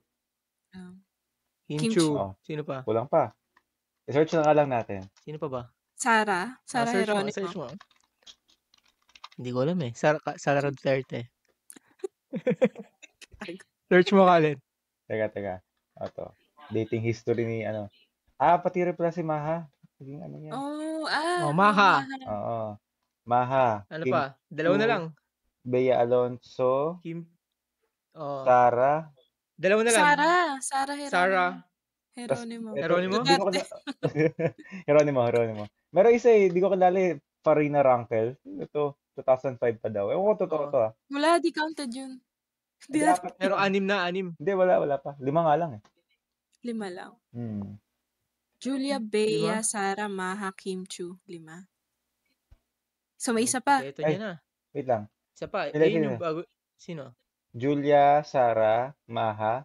Hinchu. Oh. Sino pa? Kulang pa. I-search na nga lang natin. Sino pa ba? Sarah Search Geronimo. mo. Hindi ko alam eh. Sara Duterte. Search mo, Kalen. Teka. Ito. Dating history ni ano. Pati rin pala si Maha. Naging ano yan. Maha. Oo. Maha. Ano pa? Dalawa na lang. Bea Alonso. Sarah. Dalawa na lang. Sarah Geronimo. Geronimo. Meron isa eh. Di ko kilala eh. Farina Rankel. Ito. 2005 pa daw. Ewan ko totoo to. Wala, di counted yun. Pero 6 na. Hindi, wala pa. 5 nga lang eh. 5 lang. Julia, Julia, Bea, Sarah, Maha, Kimchu. 5. So, may isa pa. Ito niya na. Wait lang. Isa pa. Sino? Yung bago. Sino? Julia, Sarah, Maha,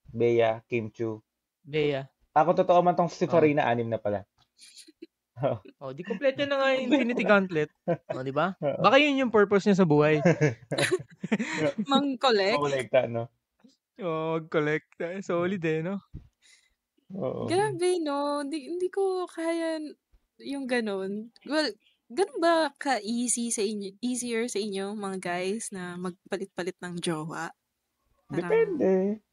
Bea, Kimchu. Bea. Ako totoo man tong si Farina, 6 na pala. Di kompleto na nga yung Infinity Gauntlet. Di ba? Baka yun yung purpose niya sa buhay. Mang-collect. Mag-collecta, no? Mag-collect. Solid eh, no? Oo. Grabe, no? Hindi ko kaya yung ganun. Well, ganun ba ka-easy sa inyo? Easier sa inyo, mga guys, na magpalit-palit ng jowa? Depende.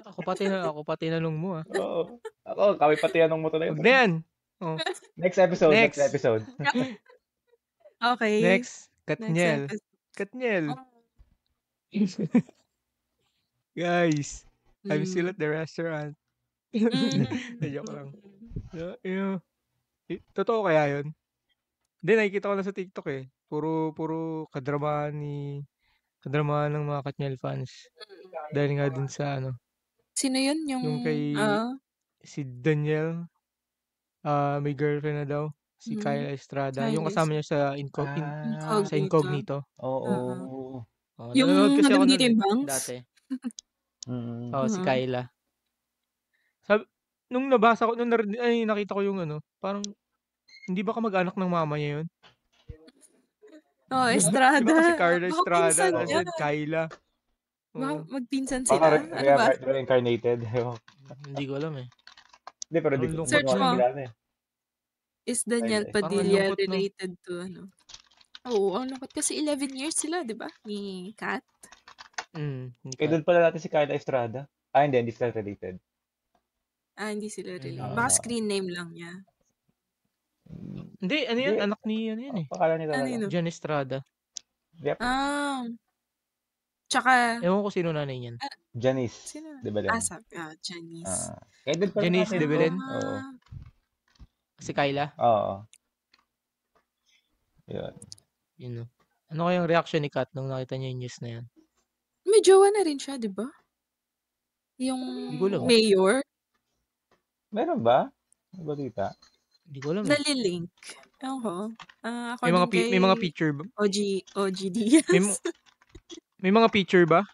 Ako pa tinanong mo, ah. Oo. Ako, kami pa tinanong mo tuloy. Huwag na yan. Next episode. Okay. Next. Katniel. Guys, I'm still at the restaurant. Joke lang. Totoo kaya yun? Hindi, nakikita ko na sa TikTok eh. Puro kadramahan ng mga Katniel fans. Dahil nga dun sa ano. Sino yun? Yung kay si Daniel, may girlfriend na daw. Si Kyle Estrada. Yung kasama niya sa Incognito. Oo. Yung nanonood yung bangs? Dati. Si Kyla. Nung nabasa ko, nakita ko yung ano, parang, hindi ba kamag-anak ng mama niya yun? Estrada. Diba kasi Carla Estrada, si Kyla. Magpinsan sila? Ano ba? Reincarnated. Hindi ko alam eh. Hindi, pero di ko search mo. Is Daniel Padilla lungkot, related to ano? Oo, ang lungkot. Kasi 11 years sila, di ba? Ni Kat. Doon pala natin si Kyla Estrada. Hindi sila related. Hindi sila related. Baka screen name lang niya. Hindi, ano yan? Anak ni ano yan eh. Pakala niya talaga. John Estrada. Yep. Tsaka... Ewan ko sino nanay niyan. Janice. De Belen. Janice. Janice De Belen? Oo. Si Kyla? Oo. Yun. Ano kayang reaction ni Kat nung nakita niya yung news na yan? May jowa na rin siya, di ba? Yung mayor. Meron ba? Balita? Hindi ko alam. Nalilink. May mga picture ba? OG Diaz. May mga picture ba?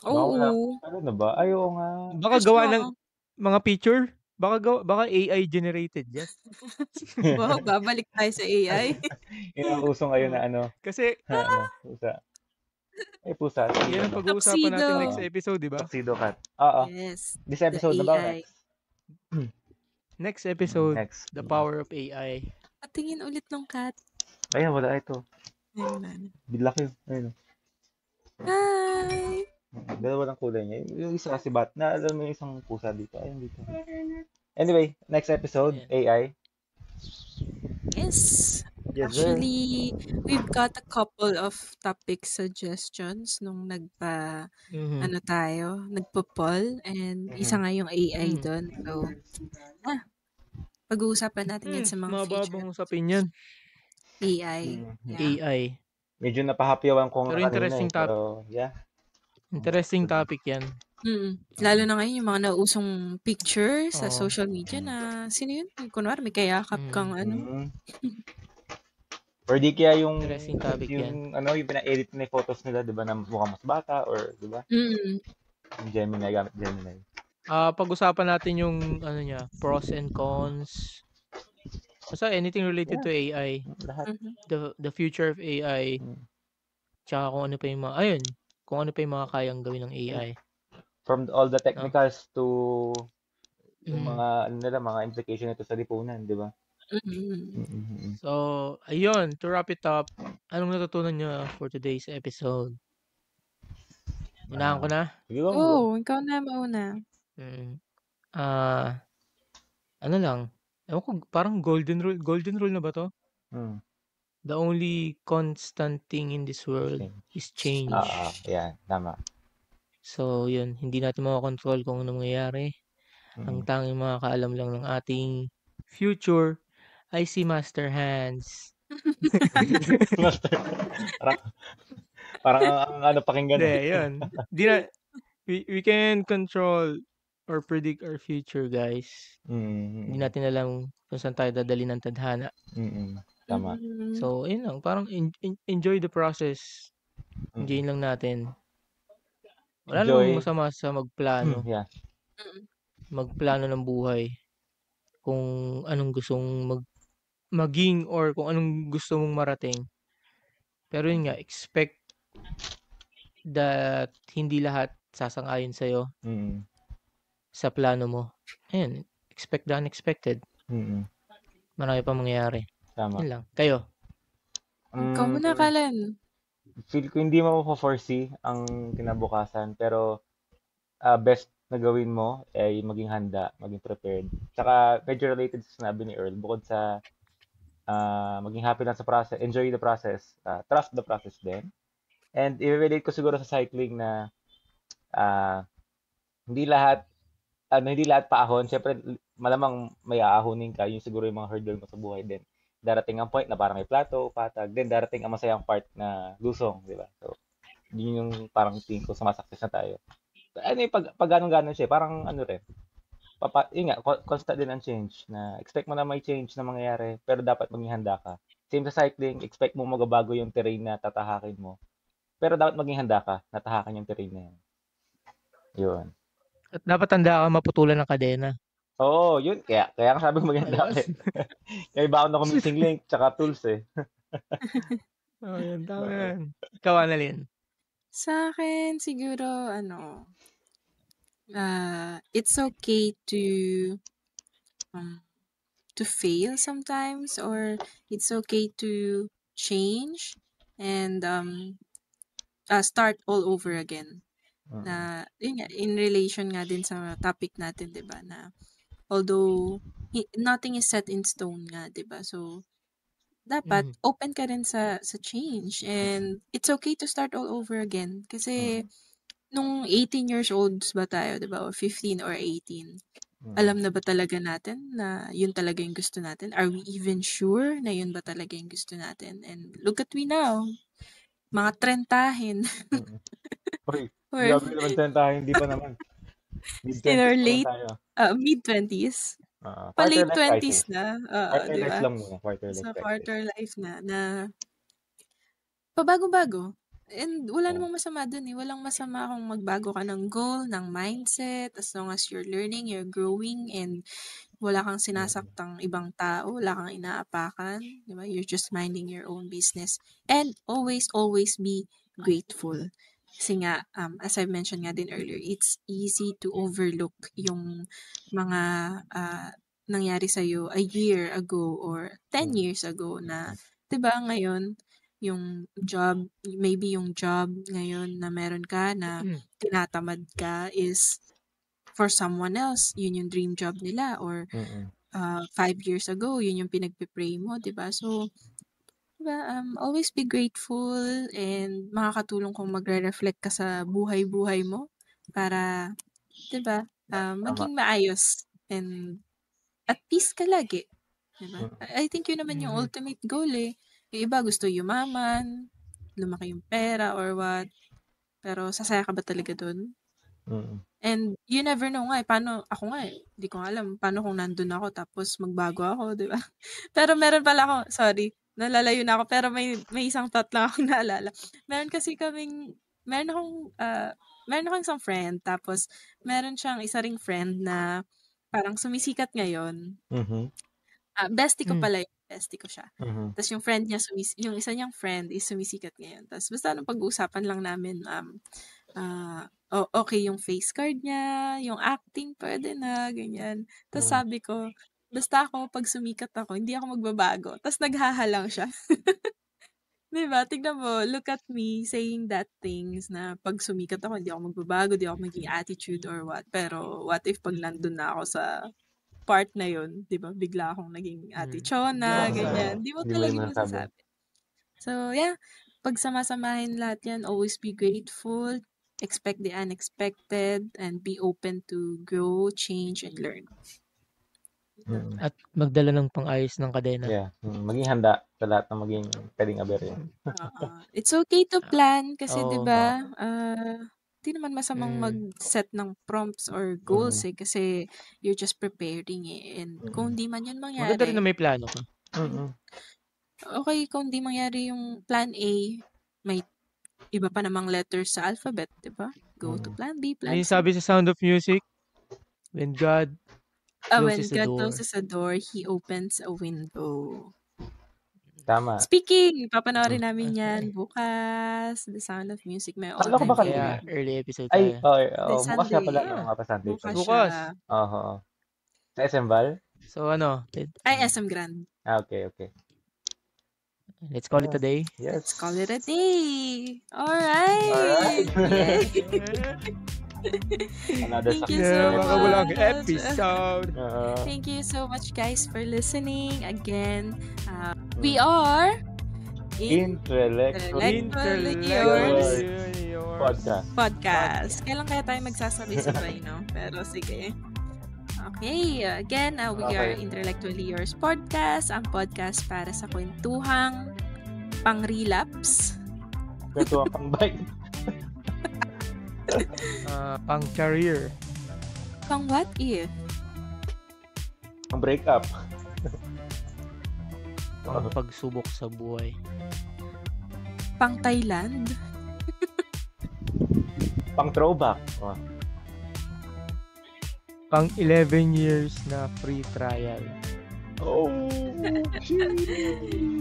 Oo. Ano na ba? Ayaw nga. Baka gawa ng mga picture? Baka AI generated yan. Wow, babalik tayo sa AI. Uso ngayon na ano. Kasi, pusa. Pusa. Yan ang pag-uusapan natin next episode, di ba? Tuxedo Cat. Oo. Yes. This episode about next episode, the power of AI. Patingin ulit ng cat. Ayun, wala ito. Ayun. Bilaki. Ayun. Hi! Dalawa ng kulay niya. Yung isa kasi alam mo yung isang pusa dito. Ayun dito. Anyway, next episode, AI. Yes. Actually, we've got a couple of topic suggestions nung nagpo-poll, and isa nga yung AI doon. So, pag-uusapan natin yan sa mga future. Mababang usapin yan. AI. AI. Medyo napahapyawan ko pero interesting topic. Pero, yeah. Interesting topic yan. Lalo na ngayon yung mga nausong picture sa social media na sino yun? Kunwari may kayakap kang ano. Or di kaya yung Interesting topic yan. yung pina-edit na photos nila, 'di ba, na mukhang mas bata or 'di ba? Yung Gemini, gamit Gemini. Pag-usapan natin yung pros and cons. Basta anything related to AI. Lahat. The future of AI. Tsaka kung ano pa yung mga kayang gawin ng AI. From all the technicals to yung mga mga implication nito sa lipunan, 'di ba? So, ayun, to wrap it up, anong natutunan nyo for today's episode? Unahan ko na? Sige ba? Ikaw na mauna. Ano lang, ewan ko, parang golden rule na ba to? The only constant thing in this world is change. Yeah, tama. So, yun, hindi natin makakontrol kung ano mangyayari. Ang tanging makakaalam lang ng ating future ay si Master Hans. Master. Parang ang pakinggan. Yun. We can control or predict our future, guys. Hindi natin alam kung saan tayo dadali ng tadhana. Tama. So, yun lang. Parang enjoy the process. Enjoy lang natin. Wala namang masama sa magplano. Yeah. Magplano ng buhay. Kung anong gustong maging or kung anong gusto mong marating. Pero yun nga, expect that hindi lahat sasang-ayon sa'yo sa plano mo. Ayun, expect the unexpected. Marami pa mangyayari. Tama. Yun lang. Kayo? Ikaw muna, Kalan. Feel ko hindi mo foresee ang kinabukasan, pero best na gawin mo ay maging handa, maging prepared. Tsaka medyo related sa sinabi ni Earl, bukod sa maging happy lang sa process, enjoy the process, trust the process din. And i-relate ko siguro sa cycling na hindi lahat paahon. Siyempre, malamang may aahonin ka, yung siguro yung mga hurdle mo sa buhay din. Darating ang point na parang may plateau, patag, then darating ang masayang part na lusong, di ba? So, yun yung parang tingin ko sumasakses na tayo. Ano yung pag ganun siya, parang ano rin, yun nga, constant din ang change, na expect mo na may change na mangyayari, pero dapat maging handa ka. Same sa cycling, expect mo magabago yung terrain na tatahakin mo, pero dapat maging handa ka, natahakan yung terrain na yan. Yun. At dapat handa ka maputulan ng kadena. Oo, yun. Kaya nga sabi ko maganda ka. Kaya iba ako na missing link tsaka tools eh. Yun, tama yan. Ikaw, Annalyn? Sa akin, siguro, it's okay to fail sometimes, or it's okay to change and start all over again. Na in relation nga din sa topic natin, 'di ba, na although nothing is set in stone nga, 'di ba? So dapat open ka rin sa change, and it's okay to start all over again kasi nung 18 years olds ba tayo, 'di ba, or 15 or 18, alam na ba talaga natin na yun talaga yung gusto natin? Are we even sure na yun ba talaga yung gusto natin? And look at we now, mga trentahin. Uy, grabe naman tayo, hindi pa naman. In our late, mid-20s. Pa-late 20s na. Quarter diba? life lang muna. Quarter life na pabago-bago. And wala namang masama dun eh. Walang masama kung magbago ka ng goal, ng mindset, as long as you're learning, you're growing, and wala kang sinasaktang ibang tao, wala kang inaapakan, di ba? You're just minding your own business. And always be grateful. Kasi nga, as I mentioned nga din earlier, it's easy to overlook yung mga nangyari sa'yo a year ago or 10 years ago na, di ba, ngayon, yung job, maybe yung job ngayon na meron ka na tinatamad ka is for someone else, yun yung dream job nila, or 5 years ago, yun yung pinagpipray mo, diba? So, diba, always be grateful, and makakatulong kung magre-reflect ka sa buhay-buhay mo para, diba, maging maayos and at peace ka lagi. Diba? I think yun naman yung ultimate goal eh. Yung iba gusto yumaman, lumaki yung pera or what. Pero sasaya ka ba talaga dun? And you never know nga eh. Paano, ako nga eh, hindi ko alam. Paano kung nandun ako tapos magbago ako, di ba? Pero meron pala ako, nalalayo na ako. Pero may isang thought lang akong naalala. Meron akong isang friend, tapos meron siyang isa ring friend na parang sumisikat ngayon. Bestie ko pala yun. Bestie ko siya. Tapos yung friend niya, yung isa niyang friend is sumisikat ngayon. Tapos basta nung pag-uusapan lang namin, okay yung face card niya, yung acting, pwede na, ganyan. Tapos sabi ko, basta ako, pag sumikat ako, hindi ako magbabago. Tapos naghahalang siya. Diba? Tignan mo, look at me saying that things na pag sumikat ako, hindi ako magbabago, hindi ako maging attitude or what. Pero what if pag nandun na ako sa part na yun, diba? Bigla akong naging atichona, ganyan. Di mo talaga masasabi. So, yeah. Pag sama-samahin lahat yan, always be grateful, expect the unexpected, and be open to grow, change, and learn. At magdala ng pang-ayos ng kadena. Yeah. Maging handa sa lahat ng maging pwedeng aberya. It's okay to plan kasi, diba, di naman masamang mag-set ng prompts or goals kasi you're just preparing and kung di man yun mangyari. Maganda rin na may plano ka. Okay, kung di mangyari yung plan A, may iba pa namang letters sa alphabet, diba? Go to plan B, plan C. Sabi sa Sound of Music, when God closes a door, He opens a window. Tama. Speaking, papanoorin namin yan bukas. The Sound of Music. May all-time favorite. Early episode tayo. Bukas na pala. Mga pa-Sunday. Bukas. Oo. Sa SM Val? So, ano? SM Grand. Okay. Let's call it a day. Yes. Let's call it a day. Alright. Another Thank you so much. Episode. Thank you so much, guys, for listening. Again, we are Intellectually Yours Podcast. Kailan kaya tayo magsasabay-sabay, no? Pero sige. Okay, again, we are Intellectually Yours Podcast, ang podcast para sa kwentuhang pang-relapse. Kwentuhang pang-bike. Pang-career. Pang-what if? Pang-breakup. Pang-pagsubok sa buhay. Pang-Thailand. Pang-throwback. Pang 11 years na free trial.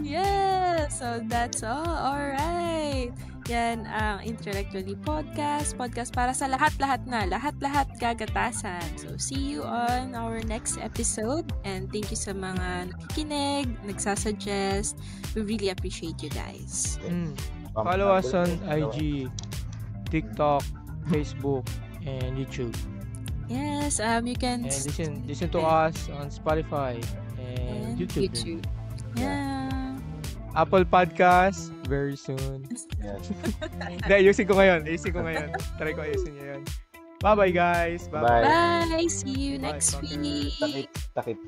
Yeah, so that's all. Alright. Yan ang Intellectually Podcast para sa lahat-lahat kagatasan. So, see you on our next episode. And thank you sa mga nakikinig, nagsasuggest. We really appreciate you guys. Follow us on IG, TikTok, Facebook, and YouTube. Yes, you can listen to us on Spotify and YouTube. Yeah. Apple Podcast very soon. Yes. Ayusin ko ngayon. Try ko ayusin ngayon. Bye-bye, guys. Bye. See you next week. Takit.